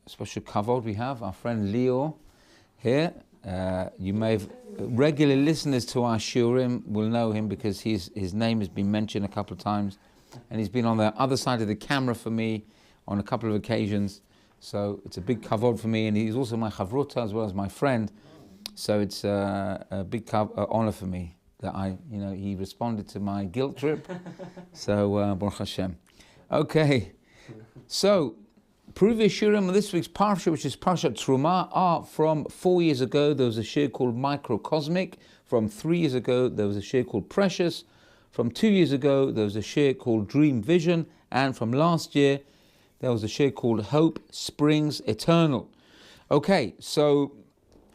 special kavod we have, our friend Leo here. You may have, regular listeners to our shurim will know him because his name has been mentioned a couple of times, and he's been on the other side of the camera for me on a couple of occasions. So it's a big kavod for me, and he's also my chavruta as well as my friend. So it's a big honor for me that he responded to my guilt trip. So Baruch Hashem. Okay, so previous shurim of this week's parsha, which is Parshat Terumah, are from 4 years ago. There was a shir called Microcosmic. From 3 years ago, there was a shir called Precious. From 2 years ago, there was a shir called Dream Vision. And from last year, there was a shir called Hope Springs Eternal. Okay, so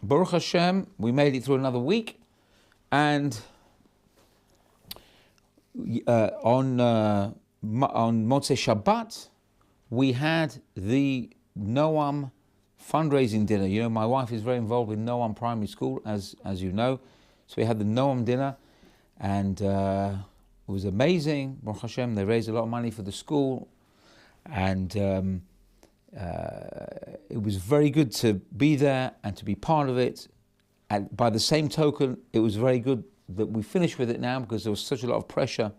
Baruch Hashem, we made it through another week. And on Motzei Shabbat, we had the Noam fundraising dinner. You know, my wife is very involved with Noam Primary School, as you know. So we had the Noam dinner, and it was amazing. Baruch Hashem, they raised a lot of money for the school, and it was very good to be there and to be part of it. And by the same token, it was very good that we finished with it now because there was such a lot of pressure.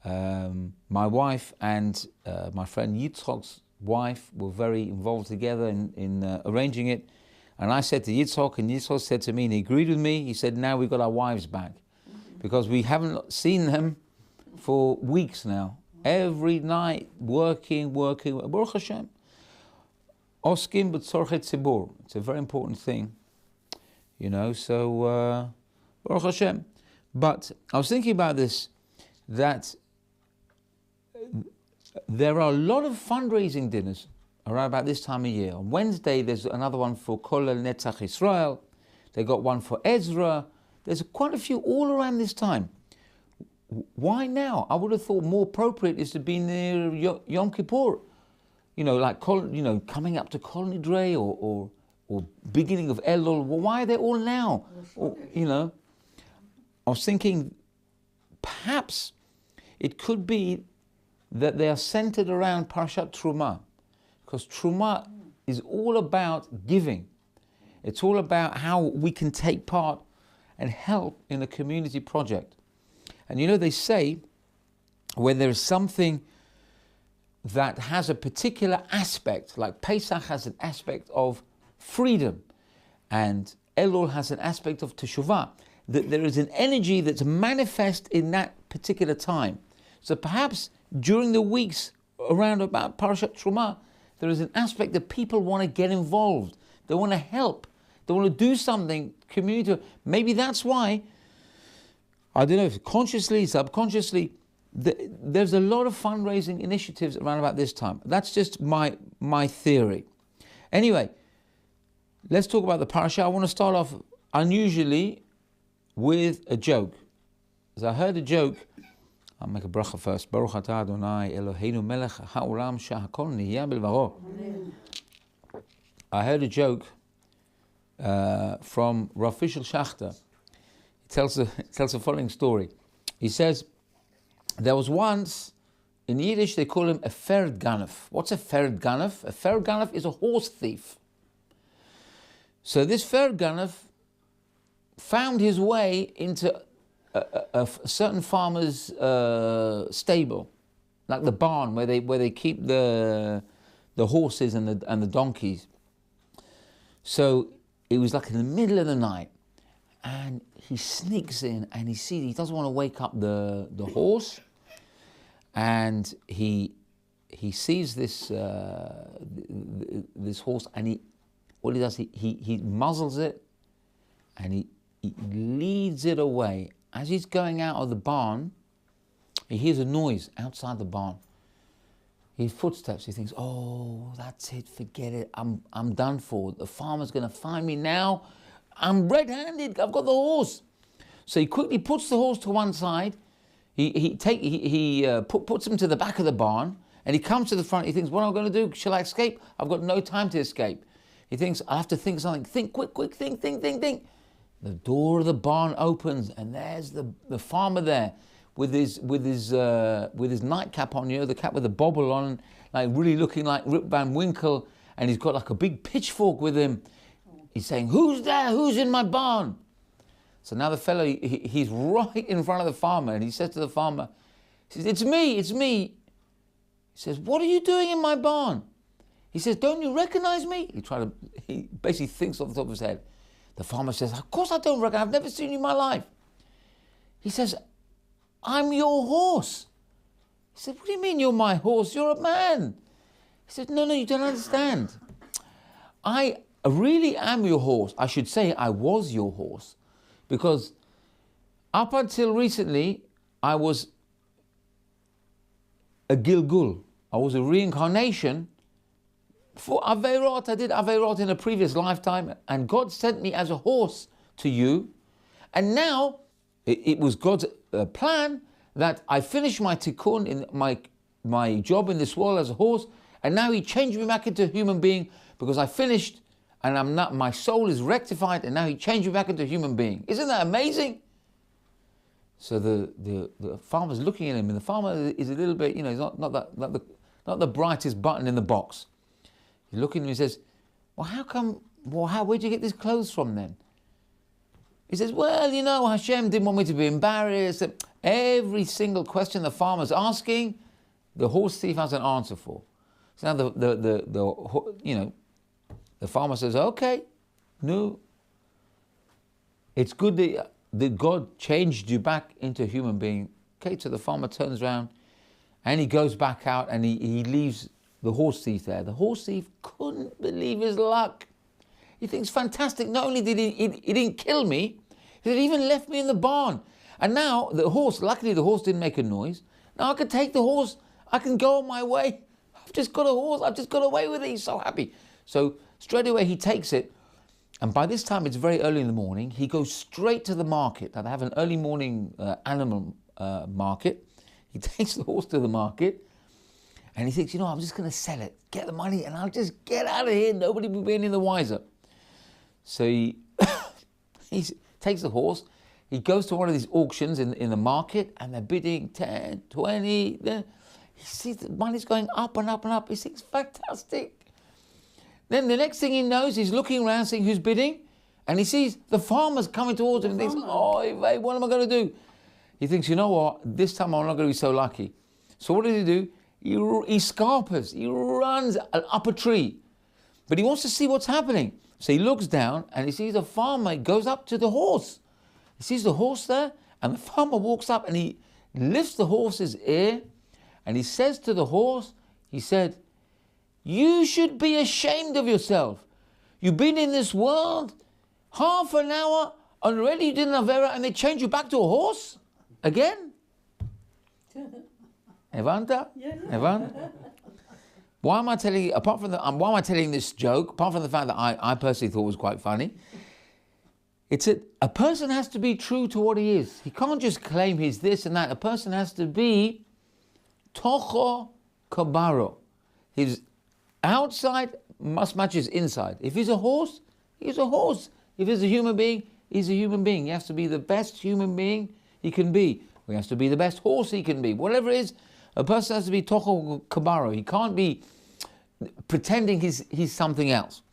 My wife and my friend Yitzchok's wife were very involved together in arranging it. And I said to Yitzchok, and Yitzchok said to me, and he agreed with me, he said, now we've got our wives back. Because we haven't seen them for weeks now. Every night, working. Baruch Hashem. Oskim b'tzorchet tzibur. It's a very important thing. You know, so Baruch Hashem. But I was thinking about this, that there are a lot of fundraising dinners around about this time of year. On Wednesday, there's another one for Kolel Netzach Israel. They got one for Ezra. There's quite a few all around this time. Why now? I would have thought more appropriate is to be near Yom Kippur. You know, like coming up to Kol Nidre or beginning of Elul. Well, why are they all now? Or, I was thinking perhaps it could be that they are centered around Parshat Terumah, because Terumah is all about giving. It's all about how we can take part and help in a community project. And they say when there is something that has a particular aspect, like Pesach has an aspect of freedom and Elul has an aspect of Teshuvah, that there is an energy that's manifest in that particular time. So perhaps during the weeks around about Parashat Terumah, there is an aspect that people want to get involved. They want to help. They want to do something, community. Maybe that's why, I don't know if consciously, subconsciously, there's a lot of fundraising initiatives around about this time. That's just my theory. Anyway, let's talk about the parasha. I want to start off unusually with a joke. As I heard a joke, I'll make a bracha first. Baruch atah Adonai Eloheinu melech ha'olam shehakol nihya b'dvaro. I heard a joke from Rav Fishel Schachter. He tells the following story. He says, there was once, in Yiddish they call him a Ferd Ganef. What's a Ferd Ganef? A Ferd Ganef is a horse thief. So this Ferd Ganef found his way into a certain farmer's stable, like the barn where they keep the horses and the donkeys. So it was like in the middle of the night, and he sneaks in and he doesn't want to wake up the horse, and he sees this horse, and what he does, he muzzles it and he leads it away. As he's going out of the barn, he hears a noise outside the barn. He hears footsteps. He thinks, oh, that's it, forget it, I'm done for. The farmer's going to find me now. I'm red-handed, I've got the horse. So he quickly puts the horse to one side. He puts him to the back of the barn, and he comes to the front. He thinks, what am I going to do? Shall I escape? I've got no time to escape. He thinks, I have to think something. Think, quick, think. The door of the barn opens, and there's the farmer there with his nightcap on, the cap with the bobble on, like really looking like Rip Van Winkle, and he's got like a big pitchfork with him. He's saying, "Who's there? Who's in my barn?" So now the fellow, he's right in front of the farmer, and he says to the farmer, he says, "It's me, it's me." He says, "What are you doing in my barn?" He says, "Don't you recognize me?" He basically thinks off the top of his head. The farmer says, "Of course I don't recognize, I've never seen you in my life." He says, "I'm your horse." He said, "What do you mean you're my horse? You're a man." He said, No, you don't understand. I really am your horse. I should say I was your horse. Because up until recently, I was a Gilgul. I was a reincarnation for Aveirot. I did Aveirot in a previous lifetime, and God sent me as a horse to you. And now, it was God's plan that I finish my tikkun, in my job in this world as a horse, and now He changed me back into a human being because I finished, and I'm not. My soul is rectified, and now He changed me back into a human being. Isn't that amazing? So the farmer's looking at him, and the farmer is a little bit, he's not the brightest button in the box. He's looking at him and he says, "Well, how come? Well, where'd you get these clothes from then?" He says, "Well, Hashem didn't want me to be embarrassed." Every single question the farmer's asking, the horse thief has an answer for. So now the farmer says, "Okay, no, it's good that God changed you back into a human being." Okay, so the farmer turns around and he goes back out and he leaves the horse thief there. The horse thief couldn't believe his luck. He thinks, fantastic, not only did he didn't kill me, he even left me in the barn. And now luckily the horse didn't make a noise. Now I can take the horse, I can go on my way. I've just got a horse, I've just got away with it. He's so happy. So straight away he takes it. And by this time, it's very early in the morning. He goes straight to the market. Now they have an early morning animal market. He takes the horse to the market, and he thinks, I'm just going to sell it, get the money, and I'll just get out of here. Nobody will be any the wiser. So he takes the horse. He goes to one of these auctions in the market, and they're bidding 10, 20. He sees the money's going up and up and up. He thinks, fantastic. Then the next thing he knows, he's looking around, seeing who's bidding, and he sees the farmer's coming towards him and thinks, "Oh, what am I going to do?" He thinks, this time I'm not going to be so lucky. So what does he do? He scarpers, he runs up a tree, but he wants to see what's happening. So he looks down and he sees a farmer. He goes up to the horse. He sees the horse there, and the farmer walks up and he lifts the horse's ear, and he says to the horse, he said, "You should be ashamed of yourself. You've been in this world half an hour, and already you did an Avera, and they change you back to a horse again?" Evanta? Evanta? Why am I telling you, why am I telling this joke, apart from the fact that I personally thought was quite funny? It's a person has to be true to what he is. He can't just claim he's this and that. A person has to be tocho kabaro. His outside must match his inside. If he's a horse, he's a horse. If he's a human being, he's a human being. He has to be the best human being he can be. He has to be the best horse he can be. Whatever it is, a person has to be tocho kabaro. He can't be pretending he's something else.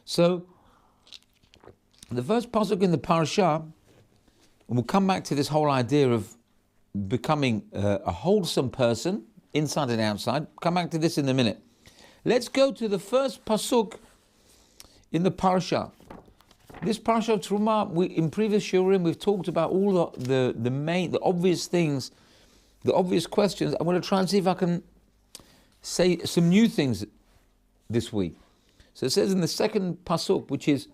So, the first pasuk in the parasha, and we'll come back to this whole idea of becoming a wholesome person, inside and outside. Come back to this in a minute. Let's go to the first pasuk in the parasha. This parasha of Terumah, in previous shiurim, we've talked about all the obvious things, the obvious questions. I'm going to try and see if I can say some new things this week. So it says in the second pasuk, which is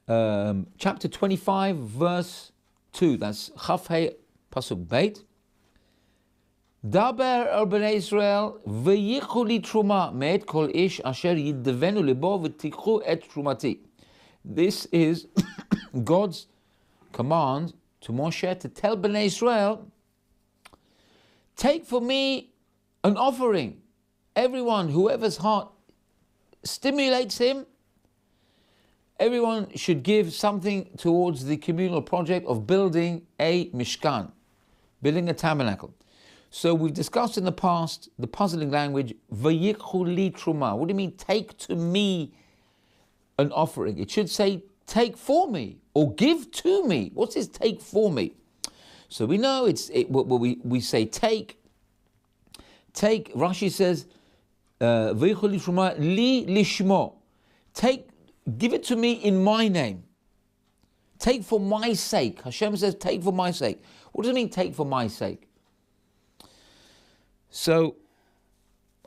chapter 25, verse 2. That's Chaf Hei pasuk Beit. Daber el bnei Israel v'yichu li truma me'et kol ish asher yiddevenu libo v'tikhu et trumati. This is God's command to Moshe to tell bnei Israel, take for me an offering. Everyone, whoever's heart stimulates him, everyone should give something towards the communal project of building a mishkan, building a tabernacle. So we've discussed in the past the puzzling language, vayikhu li truma. What do you mean, take to me an offering? It should say, take for me, or give to me. What's this take for me? So we know we say take. Take, Rashi says, vayikhu li truma li lishmo. Take, give it to me in my name. Take for my sake. Hashem says, take for my sake. What does it mean, take for my sake? So,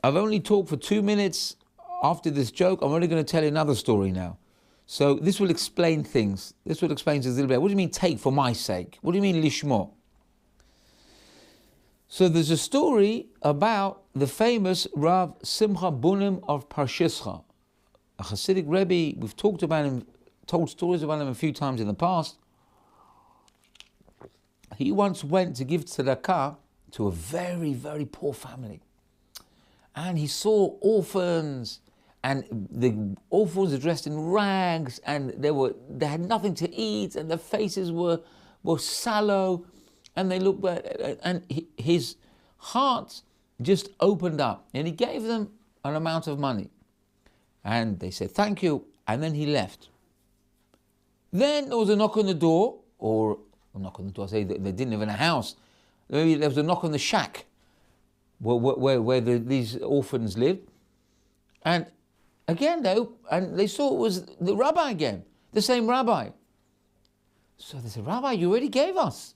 I've only talked for 2 minutes after this joke. I'm only going to tell you another story now. So, this will explain things. This will explain things a little bit. What do you mean, take for my sake? What do you mean, lishmo? So, there's a story about the famous Rav Simcha Bunim of Parshischa, a Hasidic Rebbe. We've talked about him, told stories about him a few times in the past. He once went to give tzedakah to a very, very poor family. And he saw orphans, and the orphans were dressed in rags, and they had nothing to eat, and their faces were sallow, and they looked bad, and his heart just opened up, and he gave them an amount of money. And they said, thank you, and then he left. Then there was a knock on the door, or a knock on the door, I say they didn't live in a house. Maybe there was a knock on the shack where these orphans lived. And again, they saw it was the rabbi again, the same rabbi. So they said, Rabbi, you already gave us.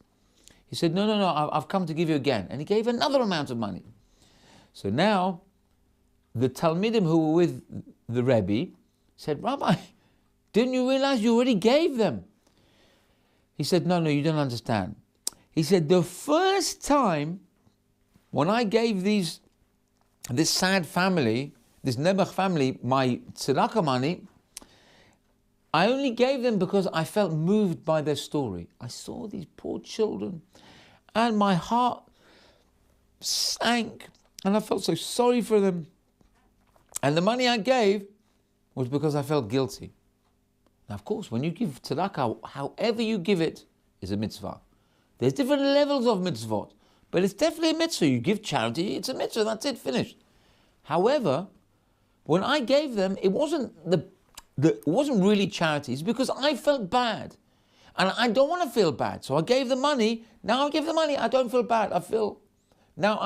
He said, no, I've come to give you again. And he gave another amount of money. So now, the Talmidim who were with the Rebbe said, Rabbi, didn't you realize you already gave them? He said, no, you don't understand. He said, the first time when I gave this sad family, this Nebuch family, my tzedakah money, I only gave them because I felt moved by their story. I saw these poor children and my heart sank and I felt so sorry for them. And the money I gave was because I felt guilty. Now, of course, when you give tzedakah, however you give it is a mitzvah. There's different levels of mitzvot, but it's definitely a mitzvah. You give charity, it's a mitzvah, that's it, finished. However, when I gave them, it wasn't it wasn't really charity. It's because I felt bad, and I don't want to feel bad. So I gave the money. Now I give the money. I don't feel bad. I feel now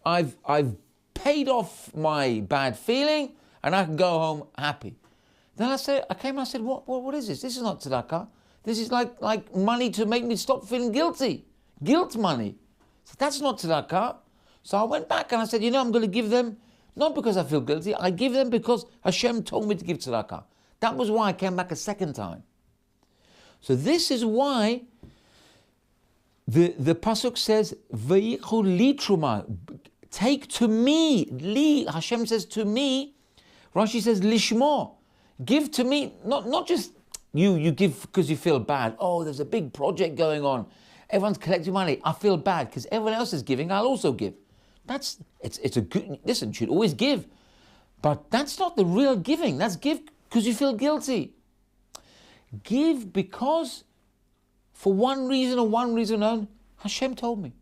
I've paid off my bad feeling, and I can go home happy. Then I came and I said, what is this? This is not tzedakah. This is like money to make me stop feeling guilty. Guilt money. So that's not tzedakah. So I went back and I said, I'm going to give them, not because I feel guilty, I give them because Hashem told me to give tzedakah. That was why I came back a second time. So this is why the pasuk says, Vayikhu li truma, take to me, li, Hashem says to me, Rashi says, lishmo, give to me, not just you give because you feel bad. Oh, there's a big project going on. Everyone's collecting money. I feel bad because everyone else is giving. I'll also give. It's a good, listen, you should always give. But that's not the real giving. That's give because you feel guilty. Give because for one reason or one reason alone, Hashem told me.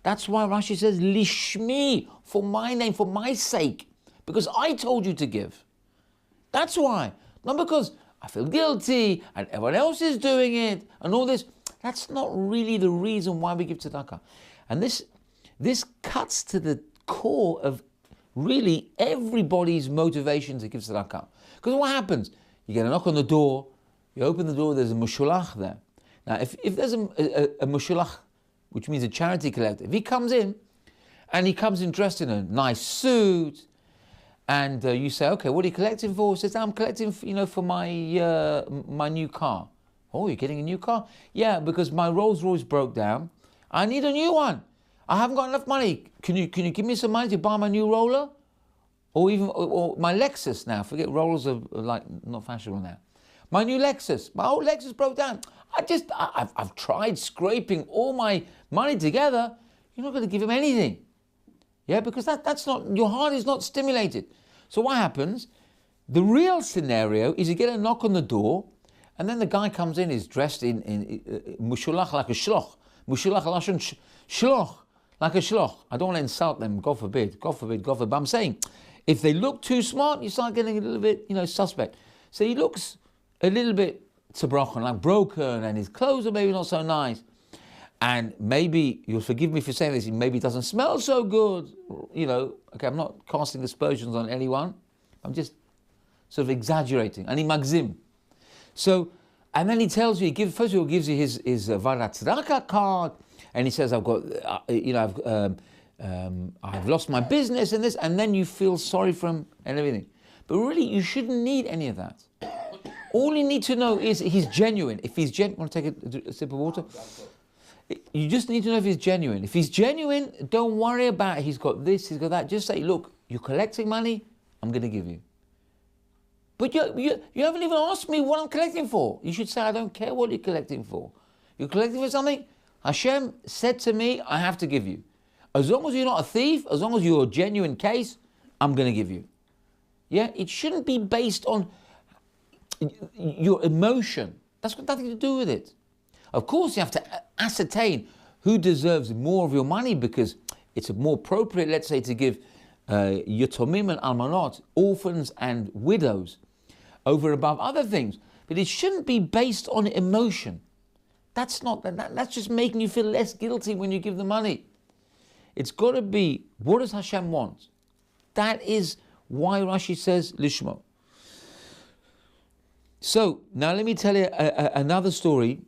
That's why Rashi says, lishmi, for my name, for my sake. Because I told you to give. That's why. Not because I feel guilty and everyone else is doing it and all this. That's not really the reason why we give tzedakah. And this cuts to the core of really everybody's motivation to give tzedakah. Because what happens? You get a knock on the door, you open the door, there's a mushulach there. Now, if there's a mushulach, which means a charity collector, if he comes in, and he comes in dressed in a nice suit, and you say, okay, what are you collecting for? He says, I'm collecting, for my new car. Oh, you're getting a new car? Yeah, because my Rolls Royce broke down. I need a new one. I haven't got enough money. Can you give me some money to buy my new roller? Or my Lexus now. Forget, rollers are not fashionable now. My new Lexus. My old Lexus broke down. I've tried scraping all my money together. You're not going to give him anything. Yeah, because that's not, your heart is not stimulated. So what happens? The real scenario is you get a knock on the door, and then the guy comes in, he's dressed in mushulach like a shloch. Mushulach lashon shloch. like a shloch. I don't want to insult them, God forbid, God forbid, God forbid. But I'm saying, if they look too smart, you start getting a little bit, suspect. So he looks a little bit zerbrochen, like broken, and his clothes are maybe not so nice. And maybe, you'll forgive me for saying this, maybe it doesn't smell so good. Okay, I'm not casting aspersions on anyone. I'm just sort of exaggerating. And he magzim. So, and then he tells you, first of all, he gives you his Varat Tzedakah card, and he says, I've lost my business and this, and then you feel sorry for him and everything. But really, you shouldn't need any of that. All you need to know is he's genuine. If he's genuine, want to take a sip of water? You just need to know if he's genuine. If he's genuine, don't worry about he's got this, he's got that. Just say, look, you're collecting money, I'm going to give you. But you haven't even asked me what I'm collecting for. You should say, I don't care what you're collecting for. You're collecting for something, Hashem said to me, I have to give you. As long as you're not a thief, as long as you're a genuine case, I'm going to give you. Yeah, it shouldn't be based on your emotion. That's got nothing to do with it. Of course, you have to ascertain who deserves more of your money, because it's more appropriate, let's say, to give Yatomim and Almanot, orphans and widows, over and above other things. But it shouldn't be based on emotion. That's just making you feel less guilty when you give the money. It's got to be, what does Hashem want? That is why Rashi says, Lishmo. So, now let me tell you another story.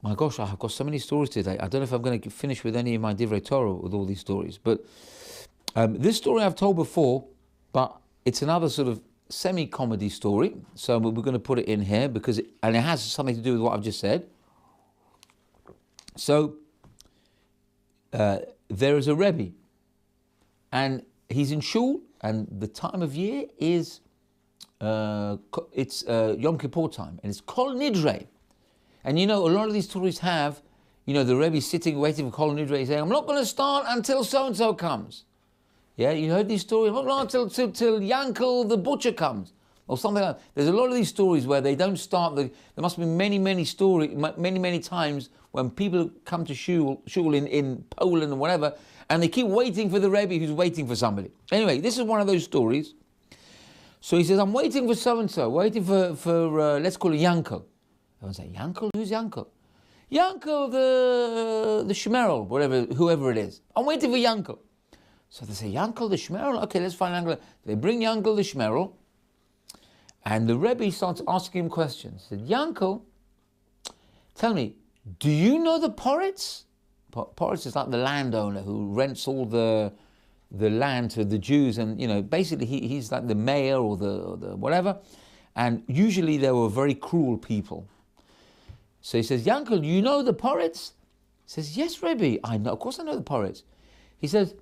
My gosh, I've got so many stories today. I don't know if I'm going to finish with any of my Divrei Torah with all these stories. But this story I've told before, but it's another sort of semi-comedy story. So we're going to put it in here because it has something to do with what I've just said. So there is a Rebbe, and he's in shul, and the time of year is Yom Kippur time, and it's Kol Nidre. And a lot of these stories have, the Rebbe sitting waiting for Kol Nidre, saying, I'm not going to start until so-and-so comes. Yeah, you heard these stories? I'm not going to till Yankel the butcher comes, or something like that. There's a lot of these stories where they don't start, there must be many stories, many times when people come to shul in Poland and whatever, and they keep waiting for the Rebbe who's waiting for somebody. Anyway, this is one of those stories. So he says, I'm waiting for so-and-so, waiting for let's call it Yankel. Everyone say, Yankel? Who's Yankel? Yankel, the Shmerel, whoever it is. I'm waiting for Yankel. So they say, Yankel the Shmerel? Okay, let's find Yankel. They bring Yankel the Shmerel, and the Rebbe starts asking him questions. He said, Yankel, tell me, do you know the Poritz? Poritz is like the landowner who rents all the land to the Jews, and basically he's like the mayor or the whatever, and usually they were very cruel people. So he says, Yankel, you know the Poritz? He says, yes, Rebbe, I know. Of course I know the Poritz. He says,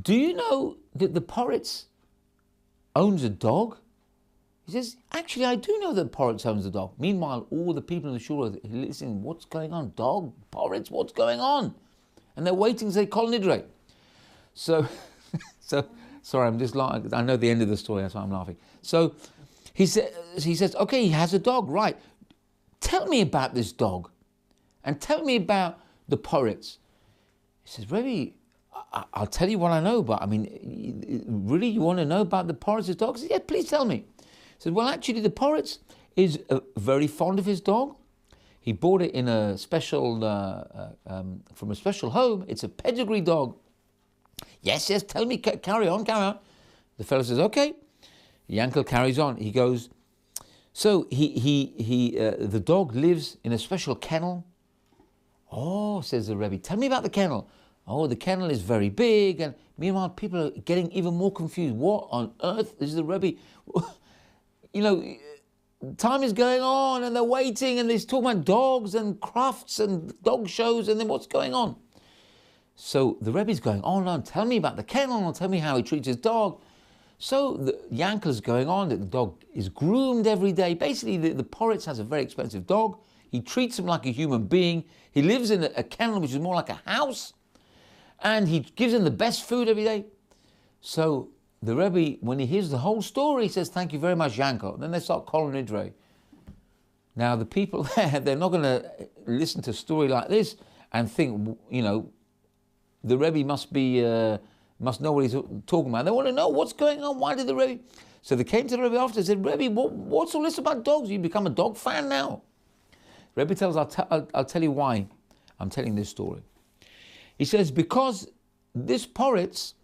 do you know that the Poritz owns a dog? He says, actually, I do know that Poritz owns a dog. Meanwhile, all the people in the shul are listening, what's going on? Dog? Poritz? What's going on? And they're waiting to say, Kol Nidre. So, sorry, I'm just laughing. I know the end of the story, that's why I'm laughing. So he says, okay, he has a dog, right. Tell me about this dog, and tell me about the Poritz. He says, Rebbe, I'll tell you what I know, but really, you want to know about the Poritz's dog? He says, yeah, please tell me. He says, well, actually, the Poritz is very fond of his dog. He bought it in a special, from a special home. It's a pedigree dog. Yes, tell me, carry on. The fellow says, okay. Yankel carries on. He goes, so the dog lives in a special kennel. Oh, says the Rebbe, tell me about the kennel. Oh, the kennel is very big, and meanwhile people are getting even more confused. What on earth is the Rebbe? Time is going on, and they're waiting, and they're talking about dogs and crafts and dog shows, and then what's going on? So the Rebbe's going on, tell me about the kennel, tell me how he treats his dog. So the Yankel's going on, that the dog is groomed every day. Basically, the Poritz has a very expensive dog. He treats him like a human being. He lives in a kennel, which is more like a house. And he gives him the best food every day. So the Rebbe, when he hears the whole story, he says, thank you very much, Yankel. Then they start Kol Nidre. Now, the people there, they're not going to listen to a story like this and think, the Rebbe must know what he's talking about. They want to know what's going on. Why did the Rebbe? So they came to the Rebbe after and said, Rebbe, what's all this about dogs? You become a dog fan now. Rebbe tells, I'll tell you why I'm telling this story. He says, because this Poritz,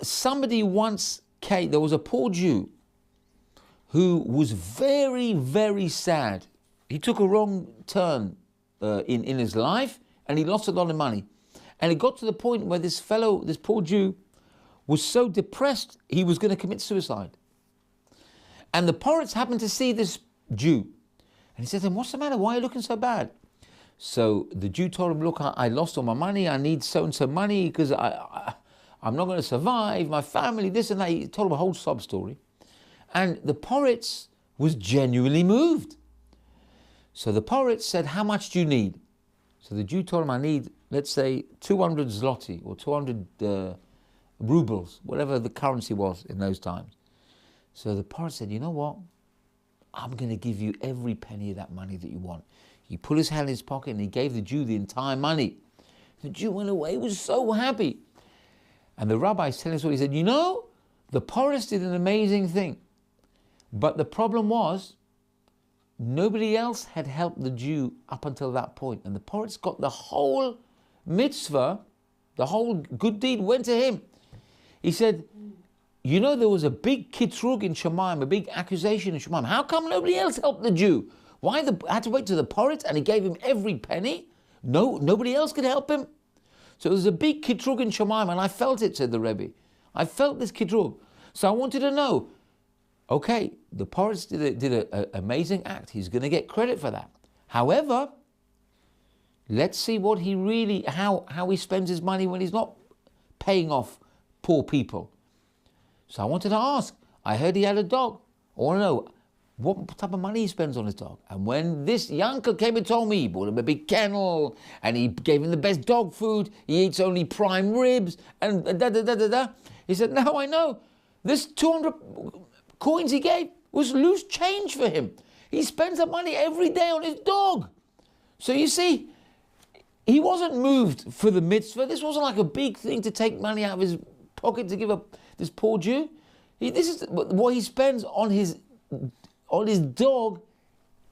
somebody once came, there was a poor Jew who was very, very sad. He took a wrong turn in his life, and he lost a lot of money. And it got to the point where this poor Jew, was so depressed he was going to commit suicide. And the Poritz happened to see this Jew. And he said to him, what's the matter? Why are you looking so bad? So the Jew told him, look, I lost all my money. I need so-and-so money because I'm not going to survive. My family, this and that. He told him a whole sob story. And the Poritz was genuinely moved. So the Poritz said, how much do you need? So the Jew told him, I need, let's say, 200 zloty or 200 rubles, whatever the currency was in those times. So the Poritz said, you know what? I'm going to give you every penny of that money that you want. He put his hand in his pocket and he gave the Jew the entire money. The Jew went away, he was so happy. And the rabbi is telling us what he said, you know, the Poritz did an amazing thing. But the problem was, nobody else had helped the Jew up until that point. And the Poritz got the whole mitzvah, the whole good deed went to him. He said, you know, there was a big kitrug in Shemaim, a big accusation in Shemaim. How come nobody else helped the Jew? Why had to wait to the Poritz and he gave him every penny? No, nobody else could help him. So there was a big kitrug in Shemaim, and I felt it, said the Rebbe. I felt this kitrug. So I wanted to know, okay, the Poritz did an amazing act. He's going to get credit for that. However, let's see what he really, how he spends his money when he's not paying off poor people. So I wanted to ask, I heard he had a dog. I want to know what type of money he spends on his dog. And when this Yankel came and told me, he bought him a big kennel, and he gave him the best dog food, he eats only prime ribs, and da-da-da-da-da. He said, now I know. This 200 coins he gave was loose change for him. He spends that money every day on his dog. So you see, he wasn't moved for the mitzvah. This wasn't like a big thing to take money out of his pocket to give up this poor Jew. This is what he spends on his dog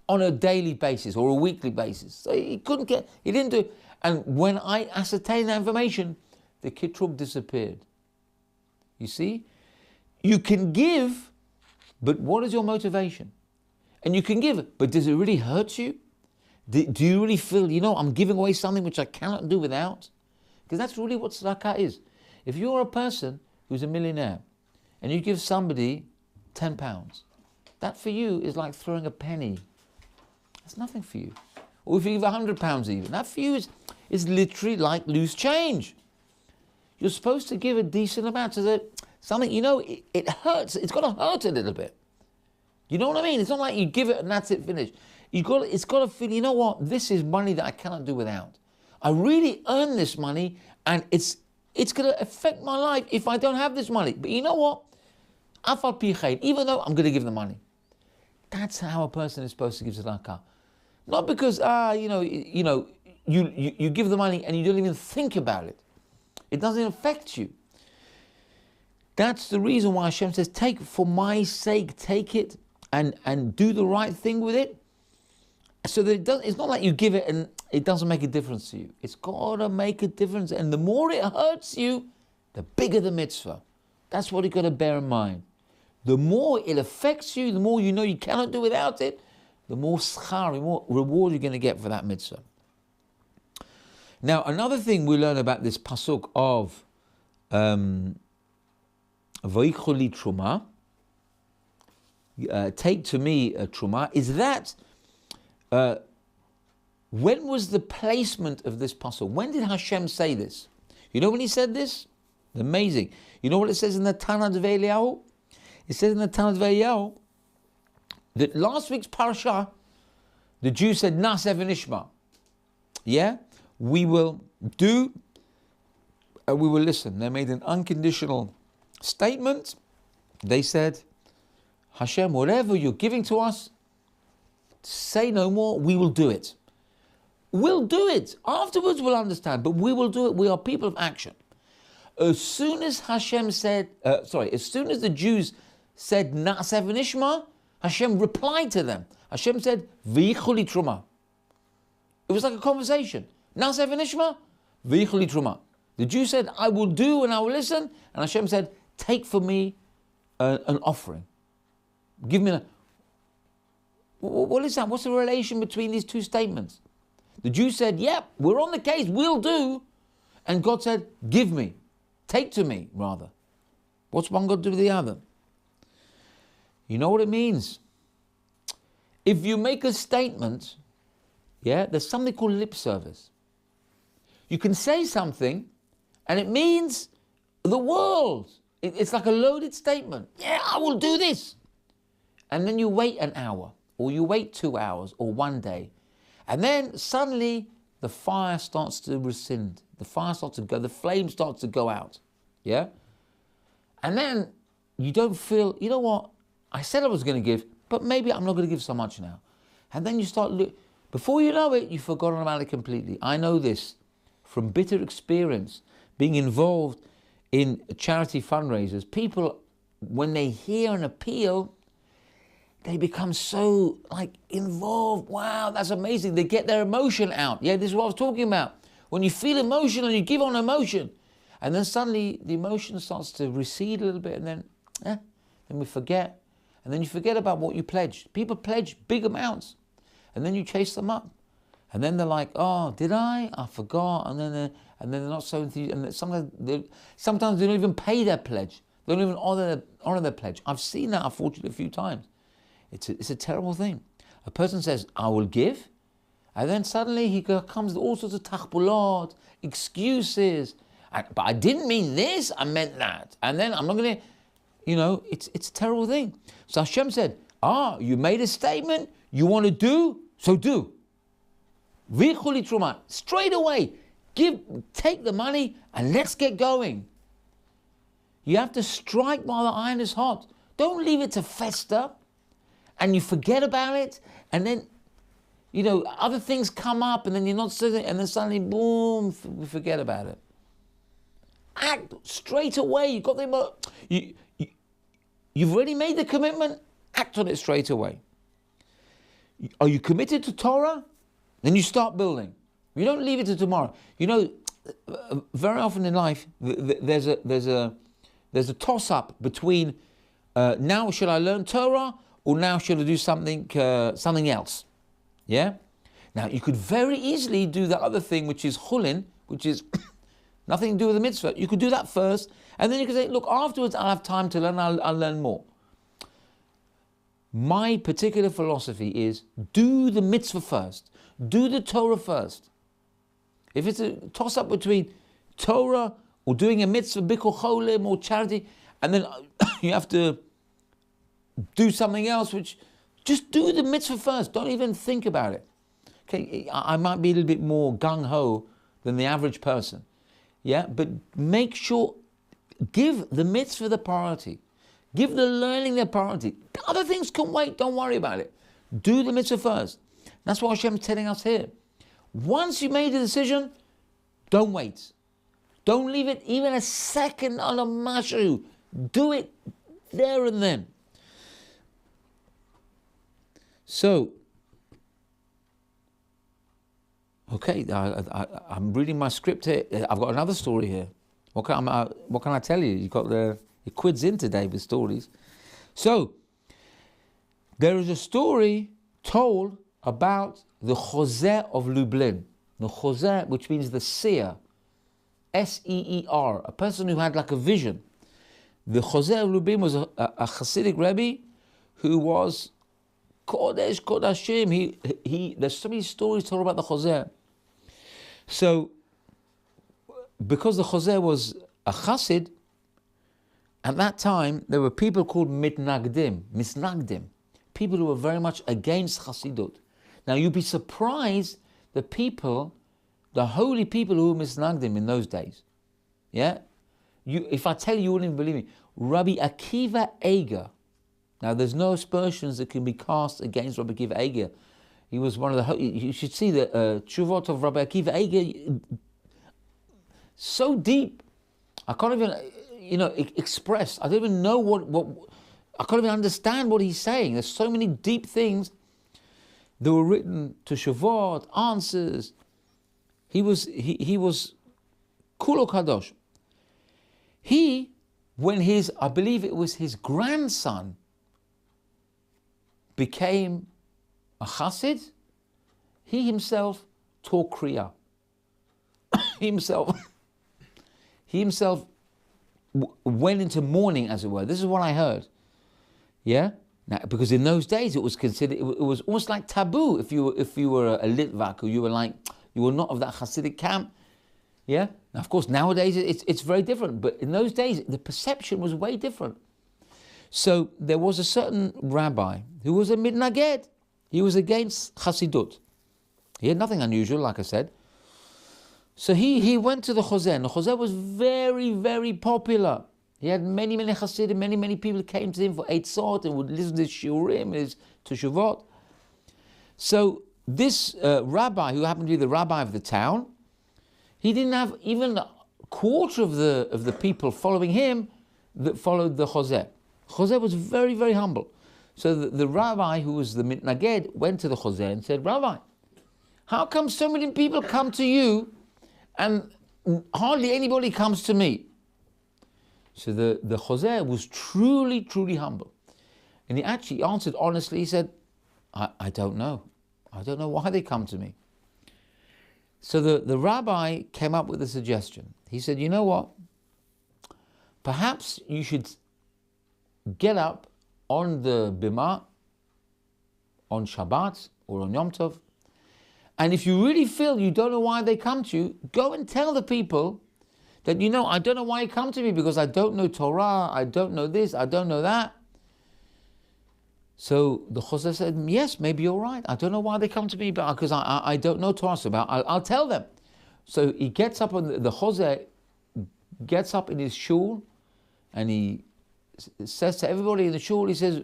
on a daily basis or a weekly basis. So he didn't do it. And when I ascertained that information, the kitrug disappeared. You see, you can give, but what is your motivation? And you can give, but does it really hurt you? Do you really feel, you know, I'm giving away something which I cannot do without? Because that's really what tzedakah is. If you're a person who's a millionaire and you give somebody £10, that for you is like throwing a penny. That's nothing for you. Or if you give £100 even, that for you is literally like loose change. You're supposed to give a decent amount so that something, you know, it hurts. It's got to hurt a little bit. You know what I mean? It's not like you give it and that's it, finished. It's got to feel, you know what? This is money that I cannot do without. I really earn this money, and it's going to affect my life if I don't have this money. But you know what? Afal pichein, even though I'm going to give the money. That's how a person is supposed to give tzedakah. Not because, you give the money and you don't even think about it. It doesn't affect you. That's the reason why Hashem says, take, for my sake, take it and do the right thing with it. So that it's not like you give it and it doesn't make a difference to you. It's got to make a difference. And the more it hurts you, the bigger the mitzvah. That's what you've got to bear in mind. The more it affects you, the more you know you cannot do without it, the more schar, the more reward you're going to get for that mitzvah. Now, another thing we learn about this pasuk of Vayikhu li Terumah, take to me a Terumah, is that when was the placement of this pasuk? When did Hashem say this? You know when he said this? Amazing. You know what it says in the Tanad Ve'eliyahu? It says in the Tanad Ve'eliyahu that last week's parasha, the Jews said, Naseh v'nishma. Yeah? We will do and we will listen. They made an unconditional statement. They said, Hashem, whatever you're giving to us, say no more, we will do it. we'll do it. Afterwards we'll understand, but we will do it. We are people of action. As soon as Hashem said, as soon as the Jews said Na'aseh v'nishma, Hashem replied to them. Hashem said, V'yichu li truma. It was like a conversation. Na'aseh v'nishma, v'yichu li truma. The Jew said, I will do and I will listen. And Hashem said, take for me an offering. Give me what is that? What's the relation between these two statements? The Jew said, yep, we're on the case, we'll do. And God said, give me. Take to me, rather. What's one got to do with the other? You know what it means? If you make a statement, there's something called lip service. You can say something, and it means the world. It's like a loaded statement. Yeah, I will do this. And then you wait an hour, or you wait 2 hours, or 1 day. And then suddenly the fire starts to rescind. The fire starts to go, the flame starts to go out. Yeah? And then you don't feel, you know what? I said I was going to give, but maybe I'm not going to give so much now. And then you start, before you know it, you've forgotten about it completely. I know this from bitter experience, being involved in charity fundraisers. People, when they hear an appeal, they become so involved. Wow, that's amazing. They get their emotion out. Yeah, this is what I was talking about. When you feel emotion and you give on emotion, and then suddenly the emotion starts to recede a little bit, and then we forget. And then you forget about what you pledged. People pledge big amounts, and then you chase them up. And then they're like, oh, did I? I forgot. And then they're not so enthused. And sometimes they don't even pay their pledge. They don't even honor their pledge. I've seen that, unfortunately, a few times. It's a terrible thing. A person says, I will give, and then suddenly he comes with all sorts of tachbulot, excuses. But I didn't mean this, I meant that. And then I'm not going to, it's a terrible thing. So Hashem said, you made a statement, you want to do, so do. V'chuli truman, straight away, take the money and let's get going. You have to strike while the iron is hot. Don't leave it to fester and you forget about it, and then, other things come up, and then you're not sitting, and then suddenly, boom, we forget about it. Act straight away. You've got you've already made the commitment. Act on it straight away. Are you committed to Torah? Then you start building. You don't leave it to tomorrow. Very often in life, there's a toss-up between now should I learn Torah, or now should I do something else? Yeah? Now, you could very easily do the other thing, which is chulin, which is nothing to do with the mitzvah. You could do that first, and then you could say, look, afterwards I'll have time to learn, I'll learn more. My particular philosophy is do the mitzvah first. Do the Torah first. If it's a toss-up between Torah or doing a mitzvah, bikkur cholim, or charity, and then you have to do something else, just do the mitzvah first. Don't even think about it. Okay, I might be a little bit more gung-ho than the average person. Yeah, but make sure, give the mitzvah the priority. Give the learning the priority. Other things can wait, don't worry about it. Do the mitzvah first. That's what Hashem's telling us here. Once you made a decision, don't wait. Don't leave it even a second on a mashu. Do it there and then. So, okay, I'm reading my script here. I've got another story here. What can I tell you? You got the quid's in today with stories. So, there is a story told about the Chozeh of Lublin. The Chozeh, which means the seer, S-E-E-R, a person who had like a vision. The Chozeh of Lublin was a Hasidic Rebbe who was Kodesh Kodashim. There's so many stories told about the Chozeh. So, because the Chozeh was a Chassid, at that time there were people called Misnagdim, people who were very much against Chassidut. Now you'd be surprised the holy people who were Misnagdim in those days. Yeah? If I tell you, you wouldn't even believe me. Rabbi Akiva Eger. Now there's no aspersions that can be cast against Rabbi Akiva Eger. He was one of the, you should see the Tshuvot of Rabbi Akiva Eiger, so deep. I can't even, express. I don't even know what, I can't even understand what he's saying. There's so many deep things that were written to Shavuot, answers. He was Kulo Kadosh. When I believe it was his grandson, became a chassid, he himself taught Kriya. he himself went into mourning, as it were. This is what I heard. Yeah? Now, because in those days it was considered, it was almost like taboo if you were a Litvak, or you were not of that Hasidic camp. Yeah? Now, of course, nowadays it's very different, but in those days the perception was way different. So there was a certain rabbi who was a mitnaged. He was against Hasidut. He had nothing unusual, like I said. So he went to the Chozeh, and the Chozeh was very, very popular. He had many, many Hasidim, many people came to him for Eitzot and would listen to his Shiurim, to Shavuot. So this rabbi, who happened to be the rabbi of the town, he didn't have even a quarter of the people following him that followed the Chozeh. Chozeh was very, very humble. So the rabbi, who was the mitnaged, went to the Chozeh and said, Rabbi, how come so many people come to you and hardly anybody comes to me? So the Chozeh was truly, truly humble. And he actually answered honestly. He said, I don't know. I don't know why they come to me. So the rabbi came up with a suggestion. He said, you know what? Perhaps you should get up on the bima on Shabbat or on Yom Tov, and if you really feel you don't know why they come to you, go and tell the people that, I don't know why you come to me, because I don't know Torah, I don't know this, I don't know that. So the Chozeh said, yes, maybe you're right. I don't know why they come to me, but because I don't know Torah, so I'll tell them. So he gets up on the Chozeh gets up in his shul, and he says to everybody in the shul, he says,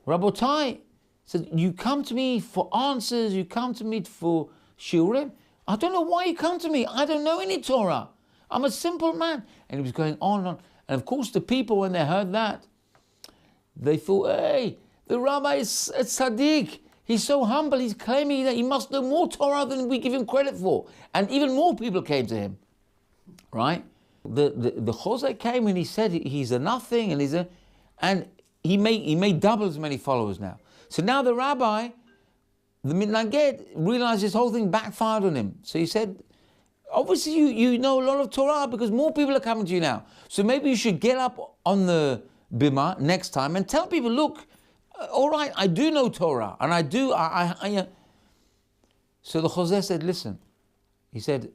Rabotai, says, you come to me for answers, you come to me for shiurim. I don't know why you come to me. I don't know any Torah. I'm a simple man. And he was going on and on. And of course the people, when they heard that, they thought, hey, the rabbi is a tzaddik. He's so humble. He's claiming that he must know more Torah than we give him credit for. And even more people came to him. Right? The Chozeh came and he said he's a nothing, and he made double as many followers now. So now the rabbi, the mitnaged, realized this whole thing backfired on him. So he said, obviously you know a lot of Torah because more people are coming to you now. So maybe you should get up on the bima next time and tell people, look, all right, I do know Torah, and I do. So the Chozeh said, listen, he said,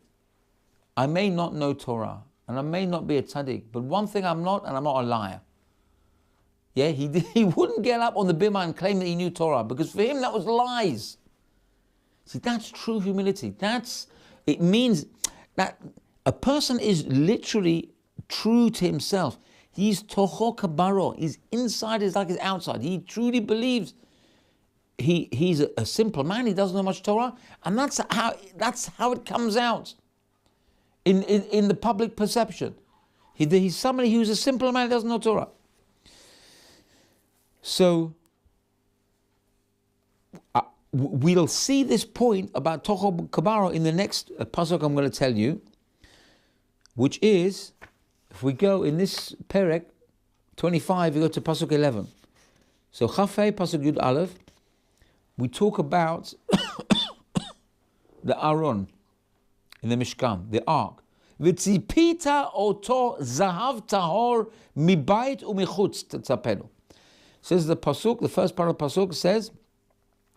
I may not know Torah, and I may not be a tzaddik, but one thing I'm not, and I'm not a liar. Yeah, he wouldn't get up on the bima and claim that he knew Torah, because for him that was lies. See, that's true humility. It means that a person is literally true to himself. He's toho kabaro. His inside is like his outside. He truly believes he's a simple man. He doesn't know much Torah, and that's how it comes out in the public perception. He's somebody who's a simple man who doesn't know Torah. So we'll see this point about Toho Kabaro in the next pasuk I'm going to tell you, which is, if we go in this perek 25, we go to pasuk 11. So Chafei pasuk Yud Aleph, we talk about the Aron in the Mishkan, the Ark. V'tzipita oto zahav tahor mibayit u'michutz tzapenu. Says the pasuk, the first part of the pasuk says,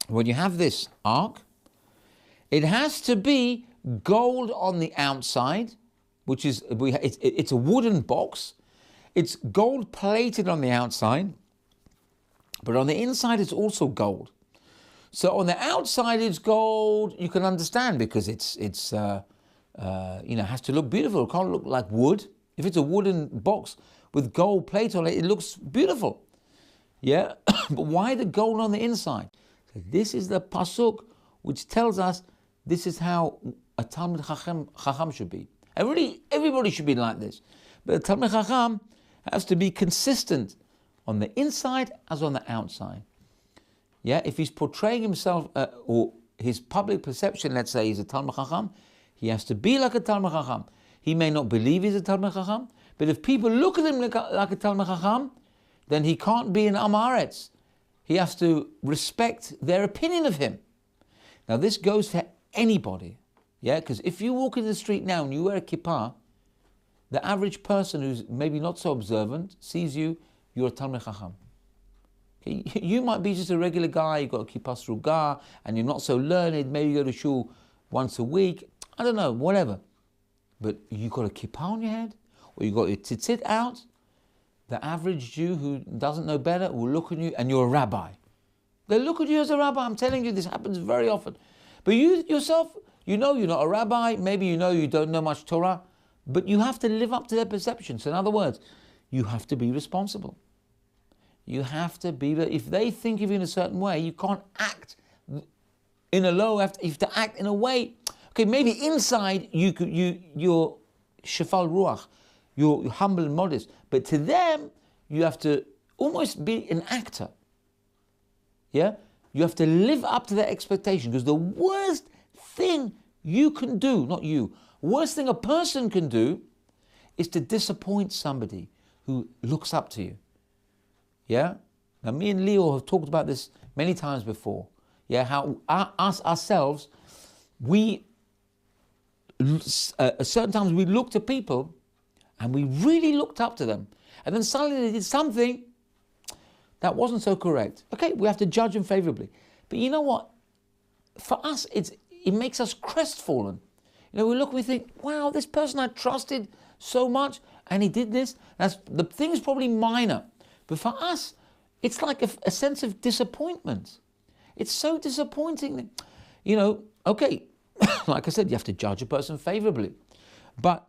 when you have this ark, it has to be gold on the outside, which is it's a wooden box. It's gold plated on the outside, but on the inside it's also gold. So on the outside it's gold. You can understand because it has to look beautiful. It can't look like wood. If it's a wooden box with gold plate on it, it looks beautiful. Yeah, but why the gold on the inside? So this is the pasuk which tells us this is how a Talmid Chacham should be. And really, everybody should be like this. But a Talmid Chacham has to be consistent on the inside as on the outside. Yeah, if he's portraying himself, or his public perception, let's say, is a Talmid Chacham, he has to be like a Talmid Chacham. He may not believe he's a Talmid Chacham, but if people look at him like a Talmid Chacham, then he can't be an Am Haaretz. He has to respect their opinion of him. Now this goes for anybody, yeah? Because if you walk in the street now and you wear a kippah, the average person who's maybe not so observant sees you, you're a Talmid Chacham. Okay? You might be just a regular guy, you've got a kippah sruga, and you're not so learned, maybe you go to shul once a week, I don't know, whatever. But you got a kippah on your head, or you got your tzitzit out, the average Jew who doesn't know better will look at you, and you're a rabbi. They look at you as a rabbi. I'm telling you, this happens very often. But you yourself, you know you're not a rabbi, maybe you know you don't know much Torah, but you have to live up to their perception. So in other words, you have to be responsible. You have to be, if they think of you in a certain way, you can't act in a low, you have to act in a way. Okay, maybe inside you're shefal ruach, you're humble and modest, but to them, you have to almost be an actor. Yeah? You have to live up to their expectation, because the worst thing you can do, not you, worst thing a person can do is to disappoint somebody who looks up to you. Yeah? Now me and Leo have talked about this many times before. Yeah, how us ourselves, we certain times we looked at people and we really looked up to them. And then suddenly they did something that wasn't so correct. Okay, we have to judge them favorably. But you know what? For us, it makes us crestfallen. You know, we look and we think, wow, this person I trusted so much and he did this. The thing is probably minor. But for us, it's like a sense of disappointment. It's so disappointing. You know, okay, like I said, you have to judge a person favorably. But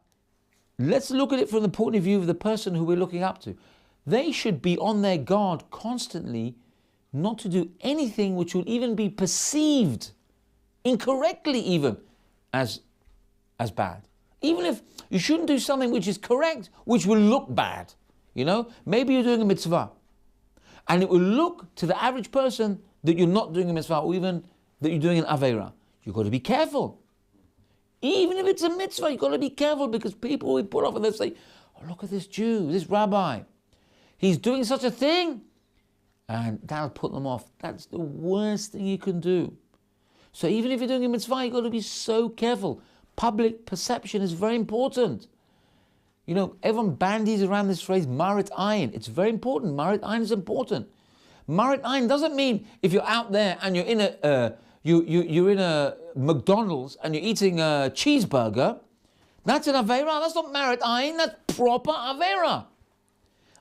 let's look at it from the point of view of the person who we're looking up to. They should be on their guard constantly not to do anything which will even be perceived, incorrectly even, as bad. Even if you shouldn't do something which is correct, which will look bad. You know, maybe you're doing a mitzvah, and it will look to the average person that you're not doing a mitzvah, or even that you're doing an aveira. You've got to be careful. Even if it's a mitzvah, you've got to be careful, because people will put off and they'll say, oh, look at this Jew, this rabbi. He's doing such a thing. And that'll put them off. That's the worst thing you can do. So even if you're doing a mitzvah, you've got to be so careful. Public perception is very important. You know, everyone bandies around this phrase, marit ayin. It's very important. Marit ayin is important. Marit ayin doesn't mean if you're out there and you're in you're in a McDonald's and you're eating a cheeseburger. That's an aveira. That's not marit ayin. That's proper aveira.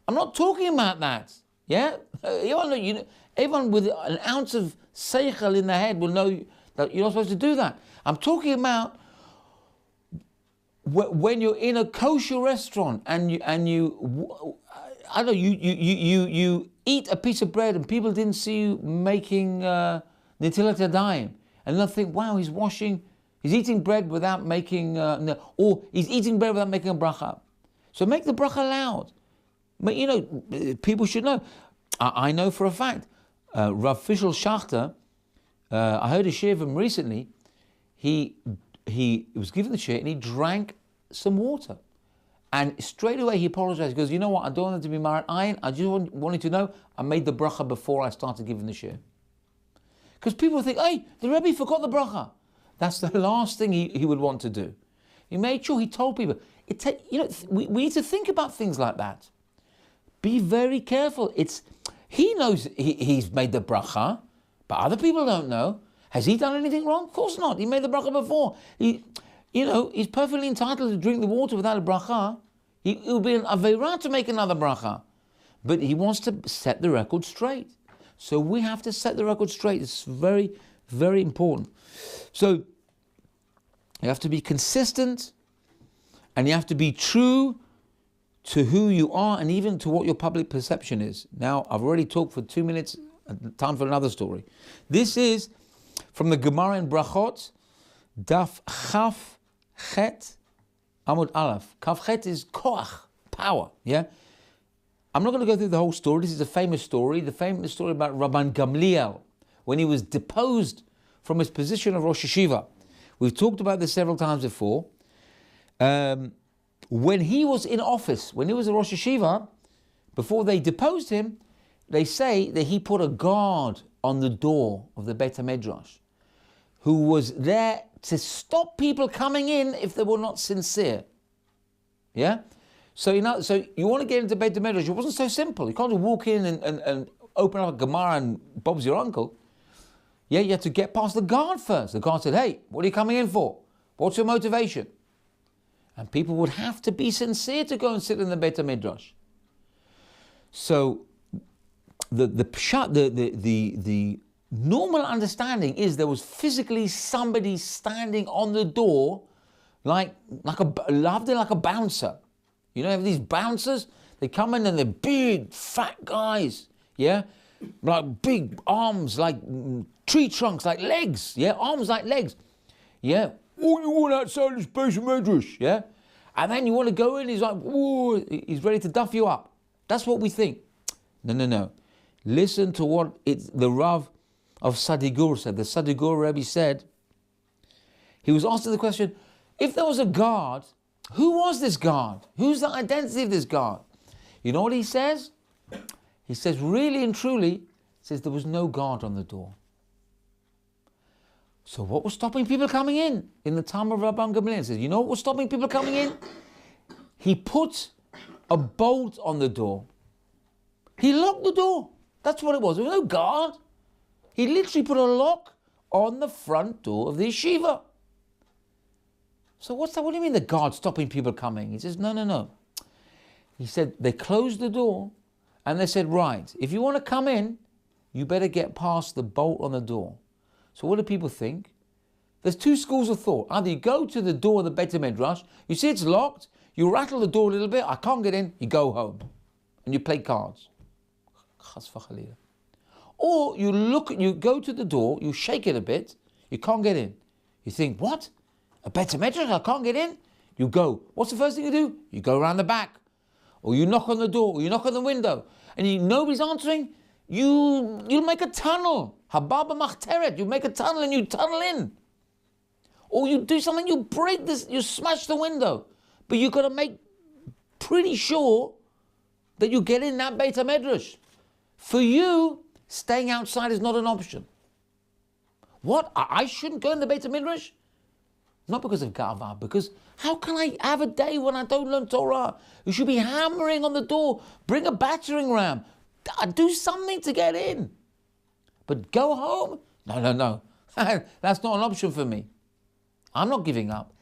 I'm not talking about that. Yeah, everyone with an ounce of seichel in their head will know that you're not supposed to do that. I'm talking about when you're in a kosher restaurant and you eat a piece of bread and people didn't see you making netilat yadayim, and they'll think, wow, he's eating bread without making, or he's eating bread without making a bracha. So make the bracha loud. But you know, people should know. I know for a fact, Rav Fishel Schachter, I heard a shir of him recently. He was given the shir and he drank some water. And straight away he apologized. He goes, you know what, I don't want it to be marit ayin. I just wanted to know I made the bracha before I started giving the shir. Because people think, hey, the Rebbe forgot the bracha. That's the last thing he would want to do. He made sure he told people. We need to think about things like that. Be very careful. He knows he's made the bracha, but other people don't know. Has he done anything wrong? Of course not. He made the bracha before. He's perfectly entitled to drink the water without a bracha. It will be an aveira to make another bracha. But he wants to set the record straight. So we have to set the record straight. It's very, very important. So you have to be consistent, and you have to be true to who you are and even to what your public perception is. Now, I've already talked for 2 minutes, time for another story. This is from the Gemara in Brachot, Daf Chaf Chet Amud Aleph. Kaf Chet is koach, power, yeah? I'm not going to go through the whole story. This is a famous story, the famous story about Rabban Gamliel, when he was deposed from his position of Rosh Yeshiva. We've talked about this several times before. When he was in office, when he was a Rosh Yeshiva, before they deposed him, they say that he put a guard on the door of the Beit HaMidrash who was there to stop people coming in if they were not sincere. Yeah? So you want to get into Beit HaMidrash, it wasn't so simple. You can't just walk in and open up a Gemara and Bob's your uncle. Yeah, you had to get past the guard first. The guard said, hey, what are you coming in for? What's your motivation? And people would have to be sincere to go and sit in the Beit HaMidrash. So the normal understanding is there was physically somebody standing on the door like a bouncer. You know, have these bouncers, they come in and they're big, fat guys, yeah? Like big arms, like tree trunks, like legs, yeah? Arms like legs, yeah? All you want outside is Beit HaMidrash, yeah? And then you want to go in, he's like, whoa, he's ready to duff you up. That's what we think. No. Listen to what the Rav of Sadigur said. The Sadigur Rebbe said, he was asked the question, if there was a guard, who was this guard? Who's the identity of this guard? You know what he says? He says, really and truly, says there was no guard on the door. So what was stopping people coming in? In the time of Rabban Gamliel, he says, you know what was stopping people coming in? He put a bolt on the door. He locked the door. That's what it was. There was no guard. He literally put a lock on the front door of the yeshiva. So what's that? What do you mean the guard stopping people coming? He says, no. He said, they closed the door and they said, right, if you want to come in, you better get past the bolt on the door. So what do people think? There's two schools of thought. Either you go to the door of the Beit HaMidrash, you see it's locked, you rattle the door a little bit, I can't get in, you go home. And you play cards. Or you go to the door, you shake it a bit, you can't get in. You think, what? A Beit HaMidrash, I can't get in? You go. What's the first thing you do? You go around the back. Or you knock on the door, or you knock on the window, and nobody's answering, you'll make a tunnel. Hababa machteret, you make a tunnel and you tunnel in. Or you do something, you break this, you smash the window. But you've got to make pretty sure that you get in that Beit HaMidrash. For you, staying outside is not an option. What? I shouldn't go in the Beit HaMidrash? Not because of Gava, because how can I have a day when I don't learn Torah? You should be hammering on the door. Bring a battering ram. Do something to get in. But go home? No. That's not an option for me. I'm not giving up.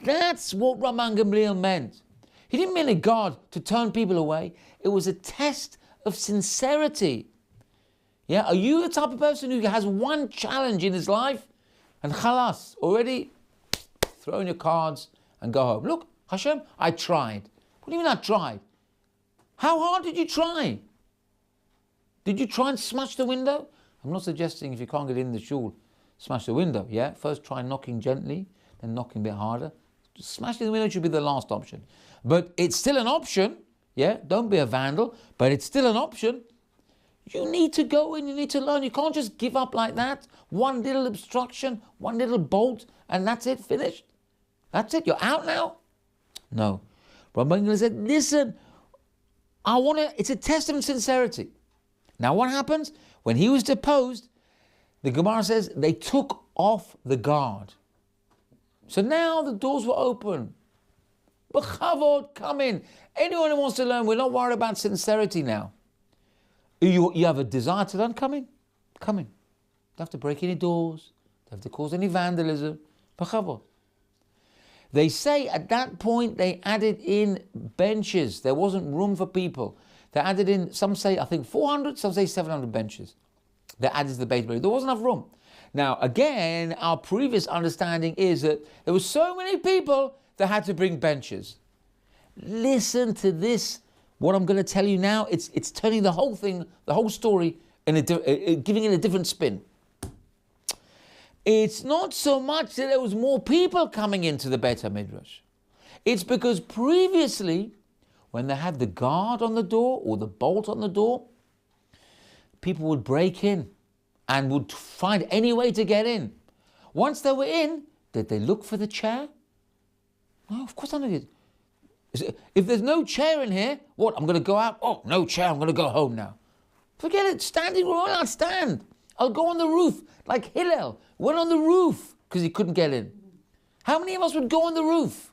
That's what Rabban Gamliel meant. He didn't mean a guard to turn people away. It was a test of sincerity. Yeah, are you the type of person who has one challenge in his life and khalas, already throw in your cards and go home? Look, Hashem, I tried. What do you mean I tried? How hard did you try? Did you try and smash the window? I'm not suggesting if you can't get in the shul, smash the window, yeah? First try knocking gently, then knocking a bit harder. Smashing the window should be the last option. But it's still an option, yeah? Don't be a vandal, but it's still an option. You need to go in, you need to learn. You can't just give up like that. One little obstruction, one little bolt, and that's it, finished. That's it, you're out now? No. Rabban Gamliel said, listen, it's a test of sincerity. Now what happens? When he was deposed, the Gemara says they took off the guard. So now the doors were open. B'chavod, come in. Anyone who wants to learn, we're not worried about sincerity now. You have a desire to learn, come in. Come in. Don't have to break any doors. Don't have to cause any vandalism. B'chavod. They say at that point they added in benches. There wasn't room for people. They added in, some say, I think 400, some say 700 benches. They added to the Beit HaMidrash. There wasn't enough room. Now, again, our previous understanding is that there were so many people that had to bring benches. Listen to this. What I'm going to tell you now, it's turning the whole thing, the whole story, giving it a different spin. It's not so much that there was more people coming into the Beit HaMidrash. It's because previously, when they had the guard on the door or the bolt on the door, people would break in and would find any way to get in. Once they were in, did they look for the chair? No, of course not. If there's no chair in here, what, I'm going to go out? Oh, no chair, I'm going to go home now. Forget it, standing room, I'll stand. I'll go on the roof, like Hillel went on the roof because he couldn't get in. How many of us would go on the roof?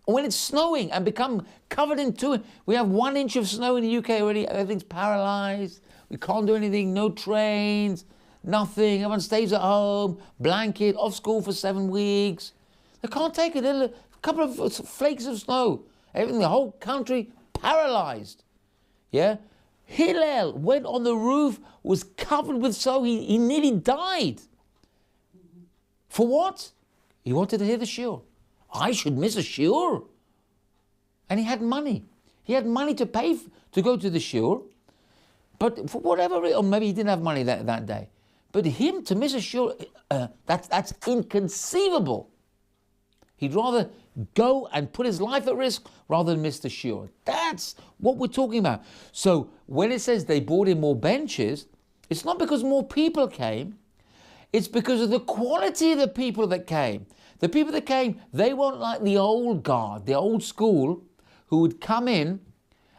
When it's snowing and become covered in two, we have 1 inch of snow in the UK already, everything's paralyzed, we can't do anything, no trains, nothing, everyone stays at home, blanket, off school for 7 weeks. They can't take it, a couple of flakes of snow, everything, the whole country paralyzed. Yeah? Hillel went on the roof, was covered with snow, he nearly died. For what? He wanted to hear the shiur. I should miss a shiur. And he had money. He had money to pay to go to the shiur. But for whatever reason, or maybe he didn't have money that day. But him to miss a shiur, that's inconceivable. He'd rather go and put his life at risk rather than miss the shiur. That's what we're talking about. So when it says they brought in more benches, it's not because more people came. It's because of the quality of the people that came. The people that came, they weren't like the old guard, the old school, who would come in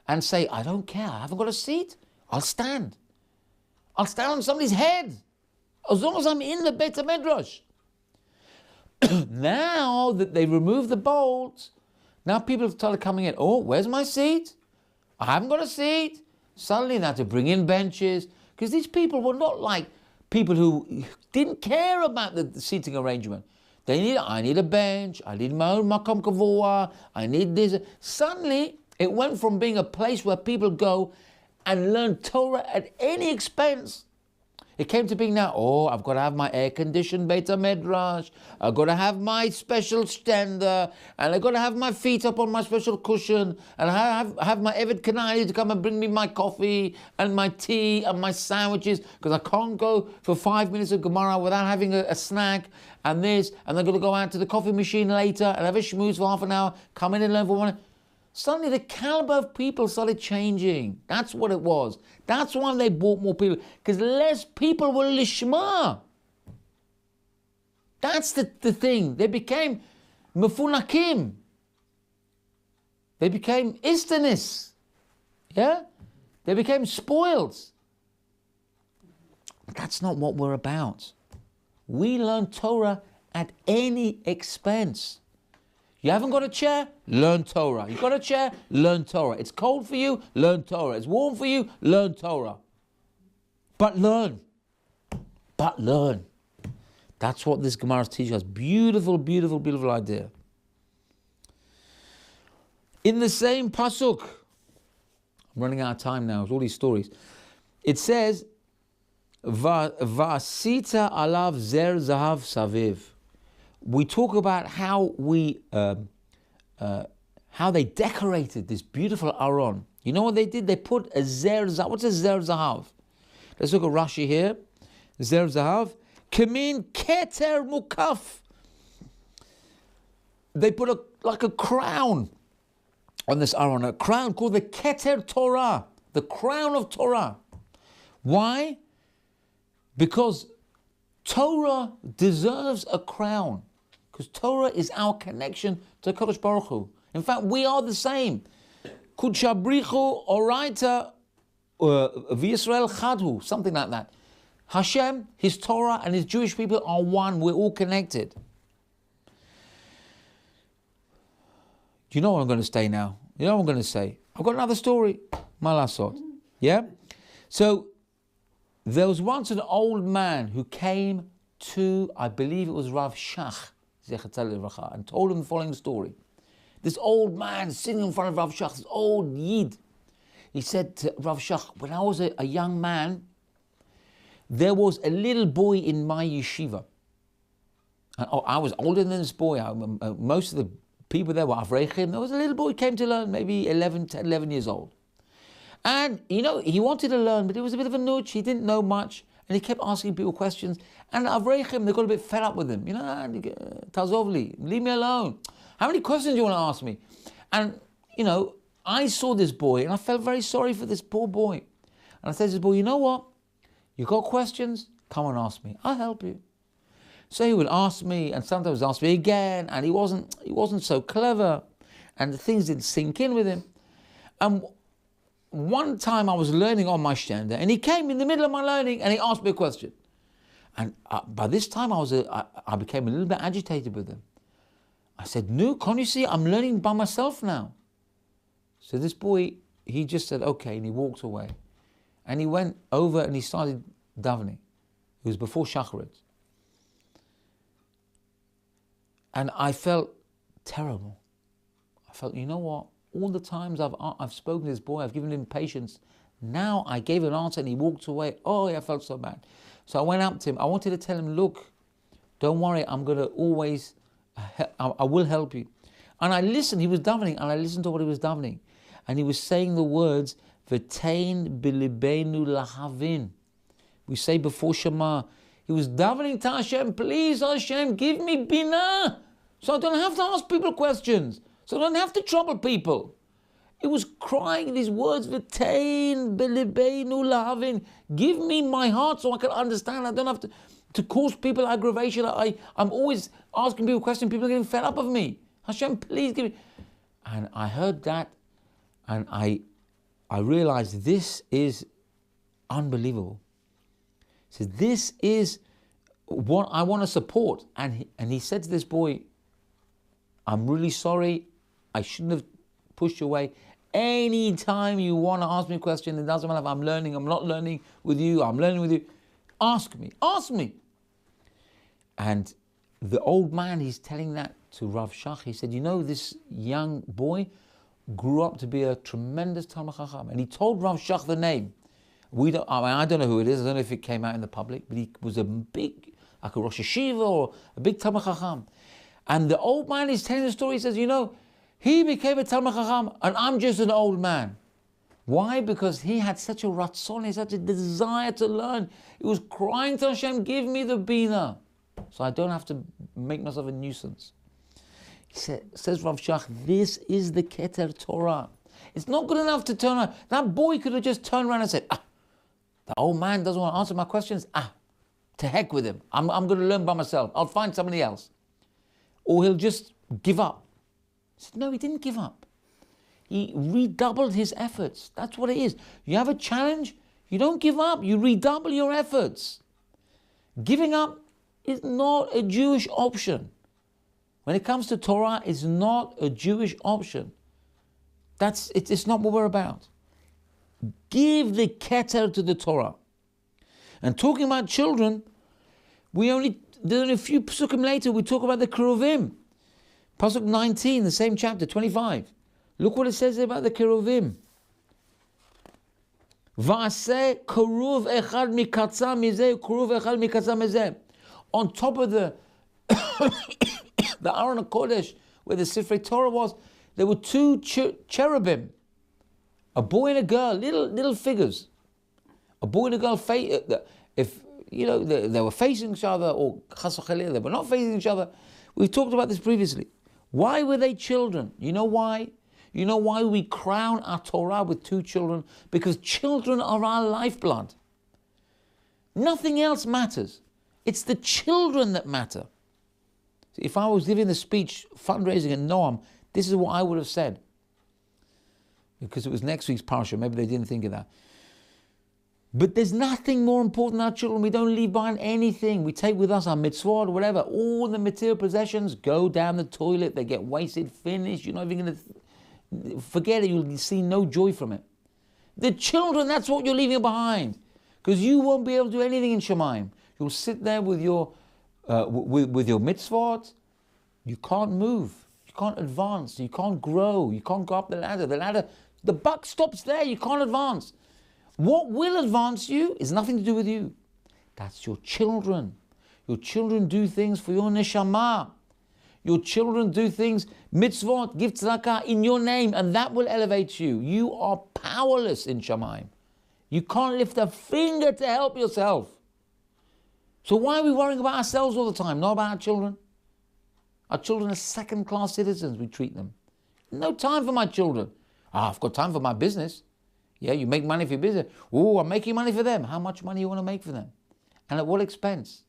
and say, I don't care, I haven't got a seat, I'll stand. I'll stand on somebody's head, as long as I'm in the Beit HaMidrash. Now that they removed the bolts, now people have started coming in, oh, where's my seat? I haven't got a seat. Suddenly they had to bring in benches, because these people were not like people who didn't care about the seating arrangement. I need a bench, I need my own makom kavua, I need this. Suddenly, it went from being a place where people go and learn Torah at any expense. It came to being now, oh, I've got to have my air-conditioned Beit HaMidrash, I've got to have my special stender, and I've got to have my feet up on my special cushion, and I have my Evet Kanai to come and bring me my coffee, and my tea, and my sandwiches, because I can't go for 5 minutes of Gemara without having a snack, and this, and I'm going to go out to the coffee machine later, and have a schmooze for half an hour, come in and learn for 1 hour. Suddenly the caliber of people started changing. That's what it was. That's why they brought more people, because less people were lishma. That's the thing. They became mefunakim. They became istanis. Yeah? They became spoiled. But that's not what we're about. We learn Torah at any expense. You haven't got a chair? Learn Torah. You've got a chair? Learn Torah. It's cold for you? Learn Torah. It's warm for you? Learn Torah. But learn. But learn. That's what this Gemara is teaching us. Beautiful, beautiful, beautiful idea. In the same pasuk, I'm running out of time now with all these stories. It says, Va'asita alav zer zahav saviv. We talk about how they decorated this beautiful aron. You know what they did? They put a zer zahav. What's a zer zahav? Let's look at Rashi here. Zer zahav. Kamin keter mukaf. They put like a crown on this aron, a crown called the keter Torah, the crown of Torah. Why? Because Torah deserves a crown. Because Torah is our connection to Kadosh Baruch Hu. In fact, we are the same. Kudshabrichu oraita v'Yisrael chadhu, something like that. Hashem, His Torah, and His Jewish people are one. We're all connected. Do you know what I'm going to say now? You know what I'm going to say? I've got another story. Malasot. Yeah? So, there was once an old man who came to, I believe it was Rav Shach, and told him the following story. This old man sitting in front of Rav Shach, this old Yid, he said to Rav Shach, when I was a young man, there was a little boy in my yeshiva. And I was older than this boy. Most of the people there were Avrechim. There was a little boy who came to learn, maybe 11 years old. And, you know, he wanted to learn, but he was a bit of a nudge. He didn't know much. And he kept asking people questions. And Avreichim, they got a bit fed up with him. Tazovli, leave me alone. How many questions do you want to ask me? And, I saw this boy and I felt very sorry for this poor boy. And I said to this boy, you know what? You got questions? Come and ask me. I'll help you. So he would ask me, and sometimes ask me again, and he wasn't so clever, and the things didn't sink in with him. And one time I was learning on my shender, and he came in the middle of my learning, and he asked me a question. And by this time I became a little bit agitated with him. I said, "No, can't you see? I'm learning by myself now." So this boy, he just said, "Okay," and he walked away. And he went over and he started davening. It was before Shacharit. And I felt terrible. I felt, you know what? All the times I've spoken to this boy, I've given him patience. Now I gave an answer and he walked away. Oh, I felt so bad. So I went up to him. I wanted to tell him, look, don't worry, I'm going to always, I will help you. And I listened. He was davening, and I listened to what he was davening. And he was saying the words, V'tein b'libeinu lahavin. We say before Shema, he was davening to Hashem, please Hashem, give me bina, so I don't have to ask people questions, so I don't have to trouble people. It was crying these words, V'tein b'libeinu lahavin. Give me my heart so I can understand. I don't have to cause people aggravation. I'm always asking people questions. People are getting fed up of me. Hashem, please give me. And I heard that, and I realized this is unbelievable. He says, this is what I want to support. And he said to this boy, I'm really sorry. I shouldn't have pushed you away. Anytime you want to ask me a question, it doesn't matter if I'm learning, I'm not learning with you, I'm learning with you. Ask me. And the old man, he's telling that to Rav Shach. He said, this young boy grew up to be a tremendous Talmid Chacham. And he told Rav Shach the name. I don't know who it is. I don't know if it came out in the public, but he was a big, like a Rosh Hashiva or a big Talmid Chacham. And the old man is telling the story. He says, he became a Talmid Chacham and I'm just an old man. Why? Because he had such a ratzon, he had such a desire to learn. He was crying to Hashem, give me the bina, so I don't have to make myself a nuisance. Says Rav Shach, this is the Keter Torah. It's not good enough to turn around. That boy could have just turned around and said, the old man doesn't want to answer my questions. To heck with him. I'm going to learn by myself. I'll find somebody else. Or he'll just give up. He said, no, he didn't give up. He redoubled his efforts. That's what it is. You have a challenge, you don't give up. You redouble your efforts. Giving up is not a Jewish option. When it comes to Torah, it's not a Jewish option. It's not what we're about. Give the keter to the Torah. And talking about children, there's only a few psukim later, we talk about the Keruvim. Pasuk 19, the same chapter, 25. Look what it says about the Keruvim. Va'aseh keruv echad mikatza mizeh, keruv echad mikatza mizeh. On top of the Aron HaKodesh, where the Sifrei Torah was, there were two cherubim, a boy and a girl, little figures. A boy and a girl, if they were facing each other, or chas v'chalila, they were not facing each other. We've talked about this previously. Why were they children? You know why? You know why we crown our Torah with two children? Because children are our lifeblood. Nothing else matters. It's the children that matter. If I was giving the speech fundraising at Noam, this is what I would have said. Because it was next week's parsha, maybe they didn't think of that. But there's nothing more important than our children. We don't leave behind anything. We take with us our mitzvot or whatever. All the material possessions go down the toilet. They get wasted, finished. You're not even going to forget it. You'll see no joy from it. The children, that's what you're leaving behind. Because you won't be able to do anything in Shemaim. You'll sit there with your mitzvot. You can't move. You can't advance. You can't grow. You can't go up the ladder. The buck stops there. You can't advance. What will advance you is nothing to do with you. That's your children. Your children do things for your neshama. Your children do things, mitzvot, give tzedakah in your name, and that will elevate you. You are powerless in Shamayim. You can't lift a finger to help yourself. So why are we worrying about ourselves all the time, not about our children? Our children are second-class citizens, we treat them. No time for my children. I've got time for my business. Yeah, you make money for your business. Oh, I'm making money for them. How much money you want to make for them? And at what expense?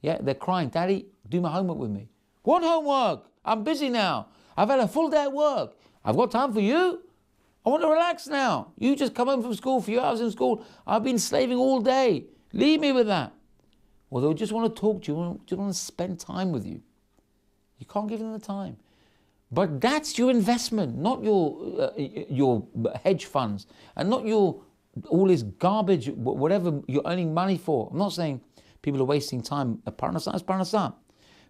Yeah, they're crying, Daddy, do my homework with me. What homework? I'm busy now. I've had a full day at work. I've got time for you. I want to relax now. You just come home from school, a few hours in school. I've been slaving all day. Leave me with that. Or they'll just want to talk to you, just want to spend time with you. You can't give them the time. But that's your investment, not your hedge funds, and not your all this garbage, whatever you're earning money for. I'm not saying people are wasting time. Parnasah is parnasah.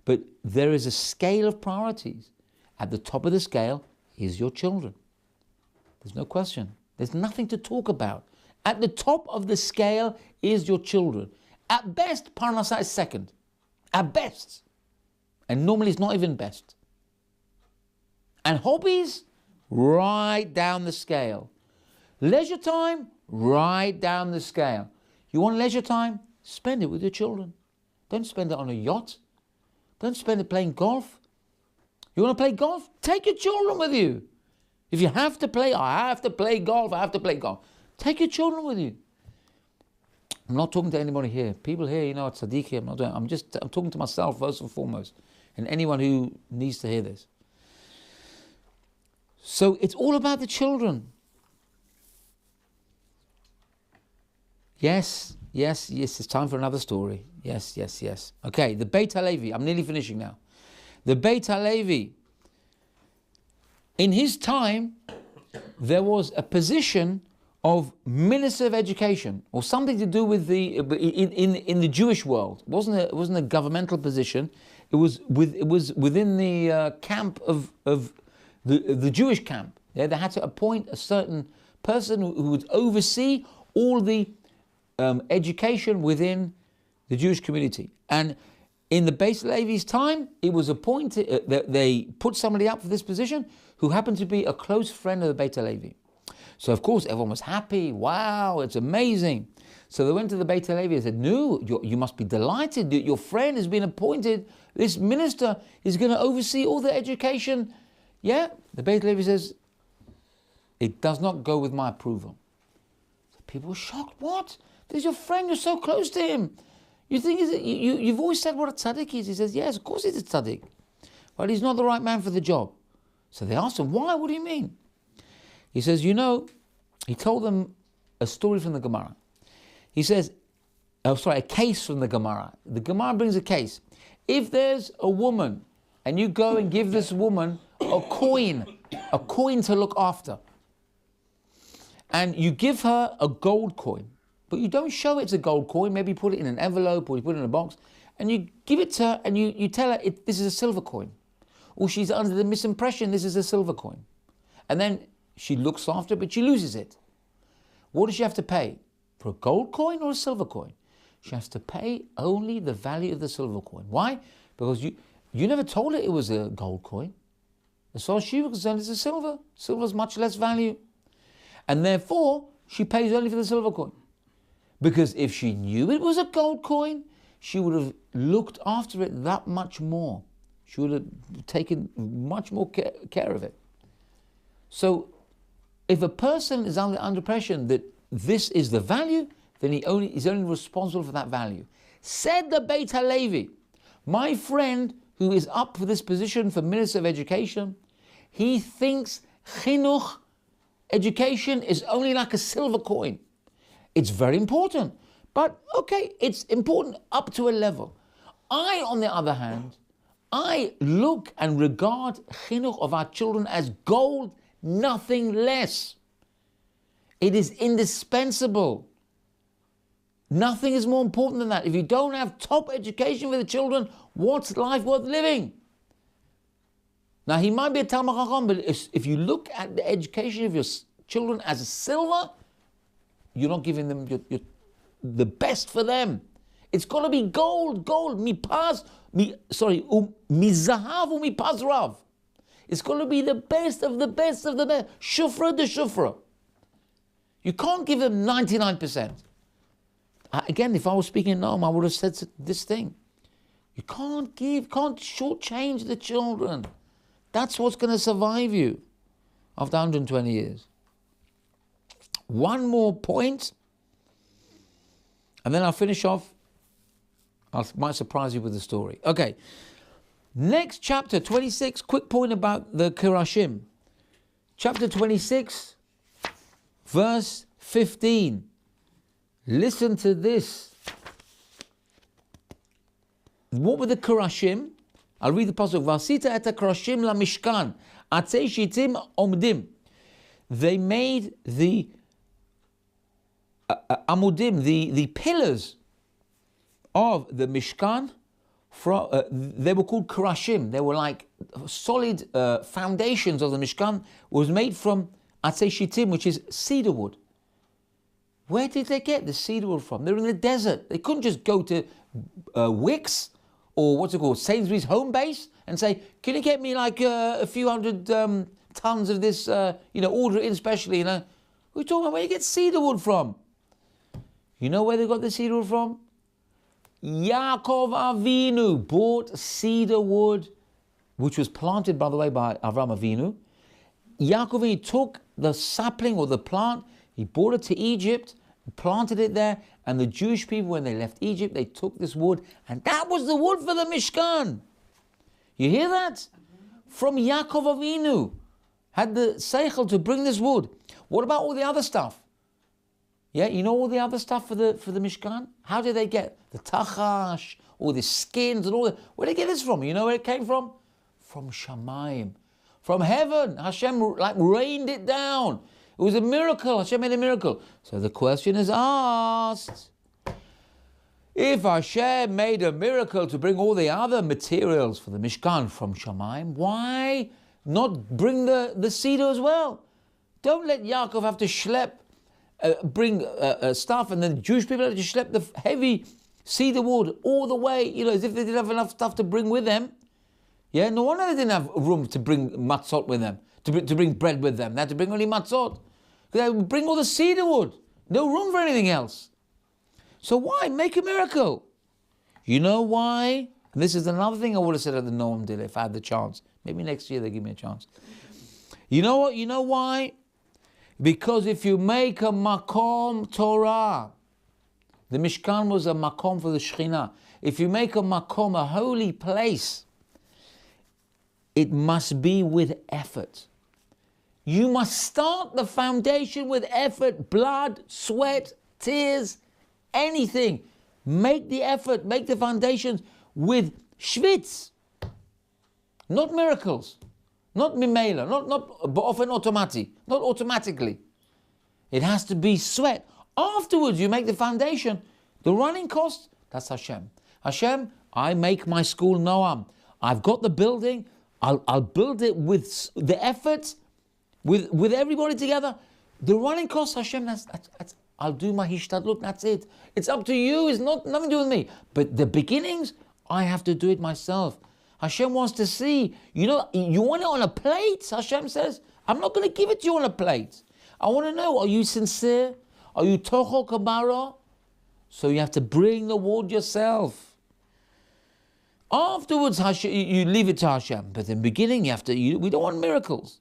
But there is a scale of priorities. At the top of the scale is your children. There's no question. There's nothing to talk about. At the top of the scale is your children. At best, parnasah is second. At best. And normally it's not even best. And hobbies, right down the scale. Leisure time, right down the scale. You want leisure time? Spend it with your children. Don't spend it on a yacht. Don't spend it playing golf. You want to play golf? Take your children with you. If you have to play, I have to play golf, I have to play golf. Take your children with you. I'm not talking to anybody here. People here, you know, at Tzaddikim, I'm talking to myself first and foremost, and anyone who needs to hear this. So it's all about the children. Yes, it's time for another story. Yes. Okay, the Beit HaLevi, I'm nearly finishing now. The Beit HaLevi, in his time, there was a position of Minister of Education, or something to do with the in the Jewish world. It wasn't a governmental position. It was within the camp of the Jewish camp. Yeah, they had to appoint a certain person who would oversee all the education within the Jewish community. And in the Beit Levi's time, it was appointed. They put somebody up for this position who happened to be a close friend of the Beit Levi. So of course everyone was happy. Wow, it's amazing. So they went to the Beit Levi and said, "No, you must be delighted. Your friend has been appointed. This minister is going to oversee all the education." Yeah, the Beit Levi says, "It does not go with my approval." So people were shocked. What? This is your friend. You're so close to him. You think you've always said what a tzaddik is. He says, "Yes, of course he's a tzaddik, but he's not the right man for the job." So they asked him, "Why? What do you mean?" He says, he told them a story from the Gemara. He says, a case from the Gemara. The Gemara brings a case. If there's a woman and you go and give this woman a coin to look after, and you give her a gold coin, but you don't show it's a gold coin, maybe put it in an envelope or you put it in a box, and you give it to her and you tell her this is a silver coin. Or she's under the misimpression this is a silver coin. And then she looks after it, but she loses it. What does she have to pay? For a gold coin or a silver coin? She has to pay only the value of the silver coin. Why? Because you never told her it was a gold coin. As far as she was concerned, it's a silver. Silver is much less value. And therefore, she pays only for the silver coin. Because if she knew it was a gold coin, she would have looked after it that much more. She would have taken much more care of it. So, if a person is under impression that this is the value, then he's only responsible for that value. Said the Beit HaLevi, my friend who is up for this position for Minister of Education, he thinks chinuch, education, is only like a silver coin. It's very important, but okay, it's important up to a level. I, on the other hand, I look and regard chinuch of our children as gold, nothing less. It is indispensable. Nothing is more important than that. If you don't have top education for the children, what's life worth living? Now, he might be a Talmid Chacham, but if you look at the education of your children as a silver, you're not giving them the best for them. It's got to be gold, mizahav umipaz rav. It's got to be the best of the best of the best. Shufra de shufra. You can't give them 99%. Again, if I was speaking in Noam, I would have said this thing. You can't shortchange the children. That's what's going to survive you after 120 years. One more point, and then I'll finish off. I might surprise you with the story. Okay, next chapter, 26, quick point about the Kirashim. Chapter 26, verse 15. Listen to this. What were the Kirashim? I'll read the pasuk. Vasita et Kirashim la Mishkan, atzei shitim omdim. They made the amudim, the pillars of the Mishkan. They were called Kirashim. They were like solid foundations of the Mishkan. It was made from atzei shitim, which is cedar wood. Where did they get the cedar wood from? They were in the desert. They couldn't just go to Wicks or what's it called, Sainsbury's home base, and say, can you get me like a few hundred tons of this, order it in specially, We're talking about where you get cedar wood from. You know where they got the cedar wood from? Yaakov Avinu bought cedar wood, which was planted, by the way, by Avraham Avinu. Yaakov Avinu took the sapling or the plant, he brought it to Egypt, planted it there, and the Jewish people, when they left Egypt, they took this wood, and that was the wood for the Mishkan. You hear that? From Yaakov Avinu, had the seichel to bring this wood. What about all the other stuff? Yeah, you know all the other stuff for the Mishkan? How did they get the tachash, all the skins and all that? Where did they get this from? You know where it came from? From Shamayim, from heaven. Hashem rained it down. It was a miracle. Hashem made a miracle. So the question is asked, if Hashem made a miracle to bring all the other materials for the Mishkan from Shamayim, why not bring the cedar as well? Don't let Yaakov have to bring stuff, and then the Jewish people have to schlep the heavy cedar wood all the way, as if they didn't have enough stuff to bring with them. Yeah, no wonder they didn't have room to bring matzot with them. To bring bread with them. They had to bring only matzot. They would bring all the cedar wood. No room for anything else. So why? Make a miracle. You know why? And this is another thing I would have said at the Noam Dil if I had the chance. Maybe next year they give me a chance. You know what? You know why? Because if you make a makom Torah, the Mishkan was a makom for the Shekhinah. If you make a makom, a holy place, it must be with effort. You must start the foundation with effort, blood, sweat, tears, anything. Make the effort, make the foundations with schwitz. Not miracles, not mimela, not often not automatically. It has to be sweat. Afterwards, you make the foundation. The running cost, that's Hashem. Hashem, I make my school Noam. I've got the building. I'll build it with the effort, with everybody together. The running cost, Hashem, I'll do my hishtadlut, that's it. It's up to you, it's nothing to do with me. But the beginnings, I have to do it myself. Hashem wants to see, you want it on a plate, Hashem says. I'm not going to give it to you on a plate. I want to know, are you sincere? Are you tocho kabara? So you have to bring the wood yourself. Afterwards, you leave it to Hashem. But in the beginning, we don't want miracles.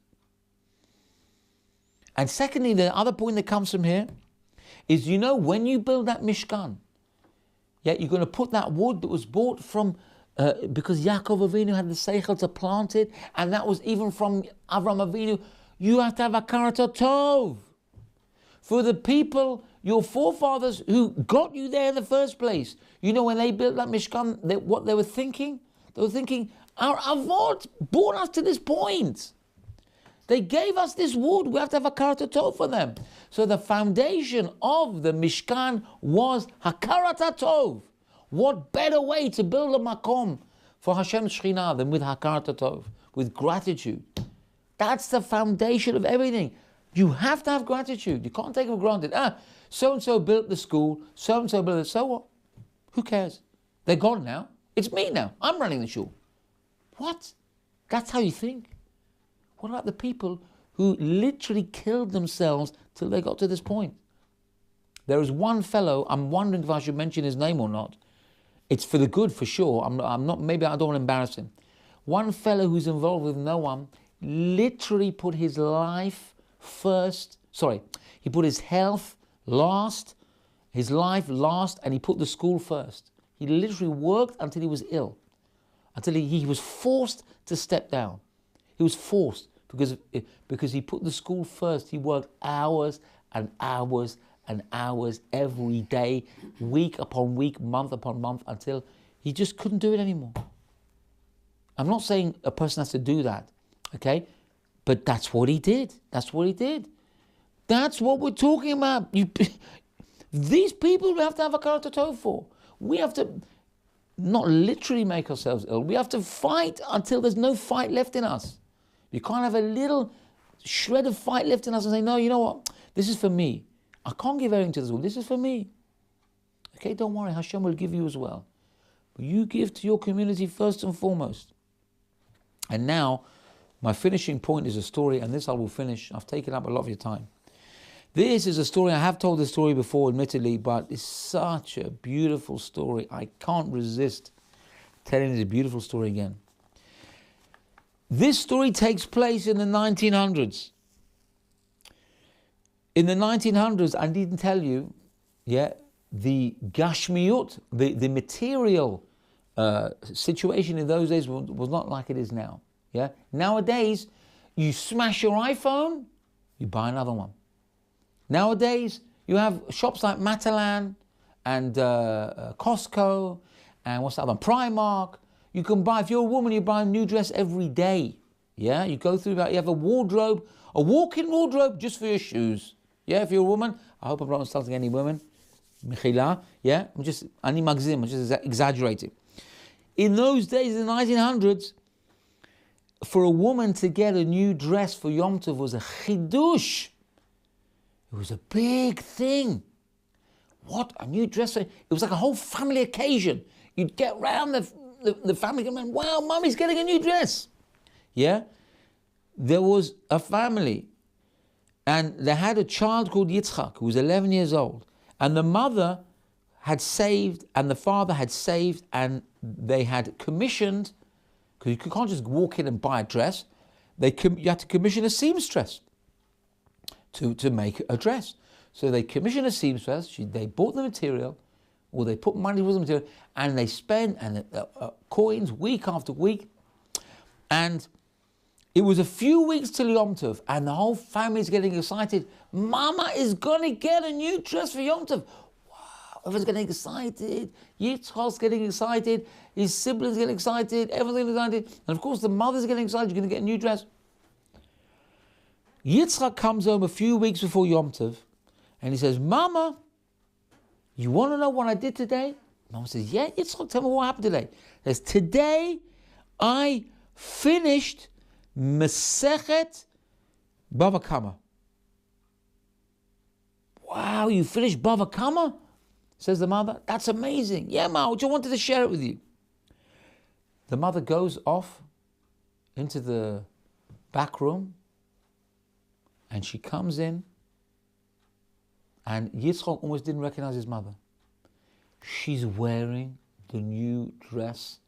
And secondly, the other point that comes from here is, when you build that Mishkan, you're going to put that wood that was bought from, because Yaakov Avinu had the seichel to plant it, and that was even from Avraham Avinu. You have to have a karat tov for the people, your forefathers who got you there in the first place. When they built that Mishkan, what they were thinking? They were thinking, our avot brought us to this point. They gave us this wood. We have to have a karat tov for them. So the foundation of the Mishkan was hakarat tov. What better way to build a makom for Hashem's Shekhinah than with hakarat tov, with gratitude? That's the foundation of everything. You have to have gratitude. You can't take it for granted. So-and-so built the school, so-and-so built it, so what? Who cares? They're gone now. It's me now. I'm running the shul. What? That's how you think? What about the people who literally killed themselves till they got to this point? There is one fellow, I'm wondering if I should mention his name or not. It's for the good, for sure. I'm not, maybe I don't want to embarrass him. One fellow who's involved with Noam literally put his life first. Sorry, he put his health last, his life last, and he put the school first. He literally worked until he was ill, until he was forced to step down. He was forced because he put the school first. He worked hours and hours and hours every day, week upon week, month upon month, until he just couldn't do it anymore. I'm not saying a person has to do that, okay? But that's what he did. That's what he did. That's what we're talking about. These people we have to have a character tov for. We have to not literally make ourselves ill. We have to fight until there's no fight left in us. You can't have a little shred of fight left in us and say, no, you know what? This is for me. I can't give everything to this world. This is for me. Okay, don't worry. Hashem will give you as well. But you give to your community first and foremost. And now, my finishing point is a story, and this I will finish. I've taken up a lot of your time. This is a story, I have told this story before, admittedly, but it's such a beautiful story. I can't resist telling this beautiful story again. This story takes place in the 1900s. In the 1900s, I didn't tell you, the gashmiyut, the material situation in those days was not like it is now. Yeah. Nowadays, you smash your iPhone, you buy another one. Nowadays, you have shops like Matalan and Costco and what's that other one? Primark. You can buy, if you're a woman, you buy a new dress every day. Yeah, you go through that. You have a wardrobe, a walk-in wardrobe just for your shoes. Yeah, if you're a woman, I hope I'm not insulting any women. Mechila, yeah, I'm just exaggerating. In those days, in the 1900s, for a woman to get a new dress for Yom Tov was a chidush. It was a big thing. What, a new dress? It was like a whole family occasion. You'd get round the family and wow, mommy's getting a new dress. Yeah? There was a family and they had a child called Yitzchak who was 11 years old. And the mother had saved and the father had saved and they had commissioned, because you can't just walk in and buy a dress, you had to commission a seamstress to make a dress. So they commissioned a seamstress, they bought the material, or they put money towards the material, and they spent coins week after week. And it was a few weeks till Yom Tov, and the whole family's getting excited. Mama is going to get a new dress for Yom Tov. Wow, everyone's getting excited. Yitzchak's getting excited. His siblings getting excited. Everyone's getting excited. And of course, the mother's getting excited. You're going to get a new dress. Yitzchak comes home a few weeks before Yom Tov, and he says, Mama, you want to know what I did today? Mama says, yeah, Yitzchak, tell me what happened today. He says, today I finished Masechet Bava Kama. Wow, you finished Bava Kama? Says the mother. That's amazing. Yeah, Ma, I just wanted to share it with you. The mother goes off into the back room and she comes in, and Yitzchak almost didn't recognize his mother. She's wearing the new dress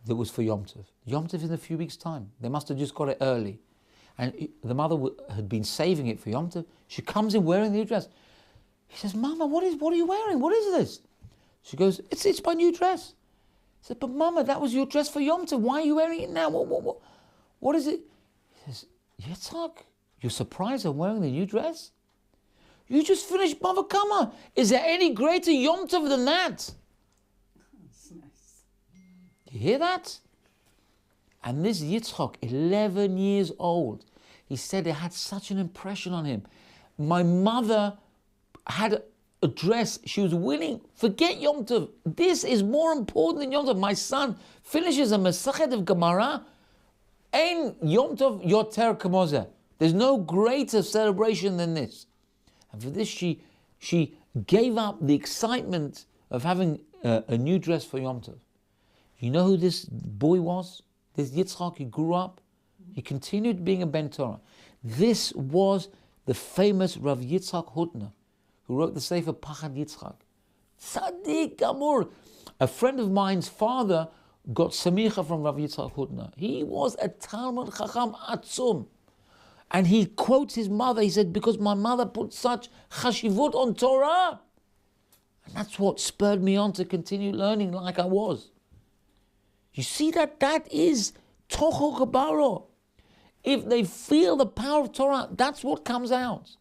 that was for Yom Tov. Yom Tov is in a few weeks' time. They must have just got it early. And the mother had been saving it for Yom Tov. She comes in wearing the new dress. He says, Mama, what are you wearing? What is this? She goes, it's my new dress. He said, but Mama, that was your dress for Yom Tov. Why are you wearing it now? What is it? He says, Yitzchak, you're surprised I'm wearing the new dress? You just finished Bava Kama. Is there any greater Yom Tov than that? That's nice. You hear that? And this Yitzchak, 11 years old, he said it had such an impression on him. My mother had a dress. She was willing, forget Yom Tov. This is more important than Yom Tov. My son finishes a Masechet of Gemara. Ein Yom Tov yoter kamozeh. There's no greater celebration than this. And for this, she gave up the excitement of having a new dress for Yom Tov. You know who this boy was? This Yitzchak, he grew up. He continued being a Ben Torah. This was the famous Rav Yitzchak Hutner, who wrote the Sefer Pachad Yitzchak. Tzaddik Gamur. A friend of mine's father got Samicha from Rav Yitzchak Hutner. He was a Talmud Chacham Atzum. And he quotes his mother. He said, because my mother put such chashivut on Torah. And that's what spurred me on to continue learning like I was. You see that is Tocho Kabaro. If they feel the power of Torah, that's what comes out.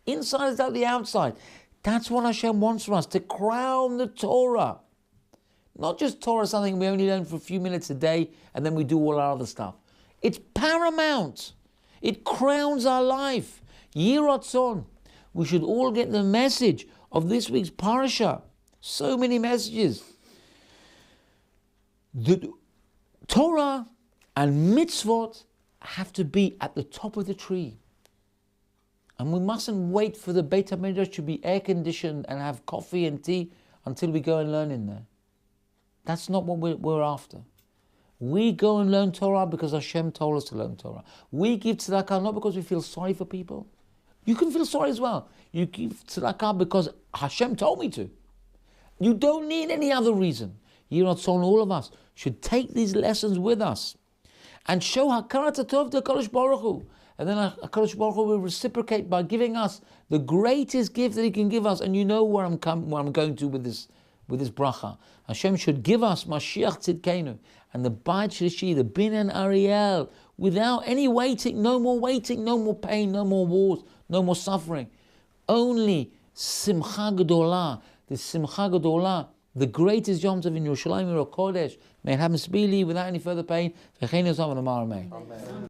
Inside is out the outside. That's what Hashem wants from us, to crown the Torah. Not just Torah, something we only learn for a few minutes a day and then we do all our other stuff. It's paramount. It crowns our life. Yiratzon. We should all get the message of this week's parasha. So many messages. The Torah and mitzvot have to be at the top of the tree. And we mustn't wait for the Beit HaMikdash to be air-conditioned and have coffee and tea until we go and learn in there. That's not what we're after. We go and learn Torah because Hashem told us to learn Torah. We give tzedakah not because we feel sorry for people. You can feel sorry as well. You give tzedakah because Hashem told me to. You don't need any other reason. Yiratzon, all of us should take these lessons with us and show Hakarat Tov to HaKadosh Baruch Hu. And then HaKadosh Baruch Hu will reciprocate by giving us the greatest gift that He can give us. And you know where I'm going to with this bracha. Hashem should give us Mashiach Tzidkenu and the Beit Shlishi, the Binyan Ariel, without any waiting, no more pain, no more wars, no more suffering. Only Simcha Gedolah, the Simcha Gedolah, the greatest Yom Tov in Yerushalayim, Kodesh. May it happen speedily without any further pain. Amen.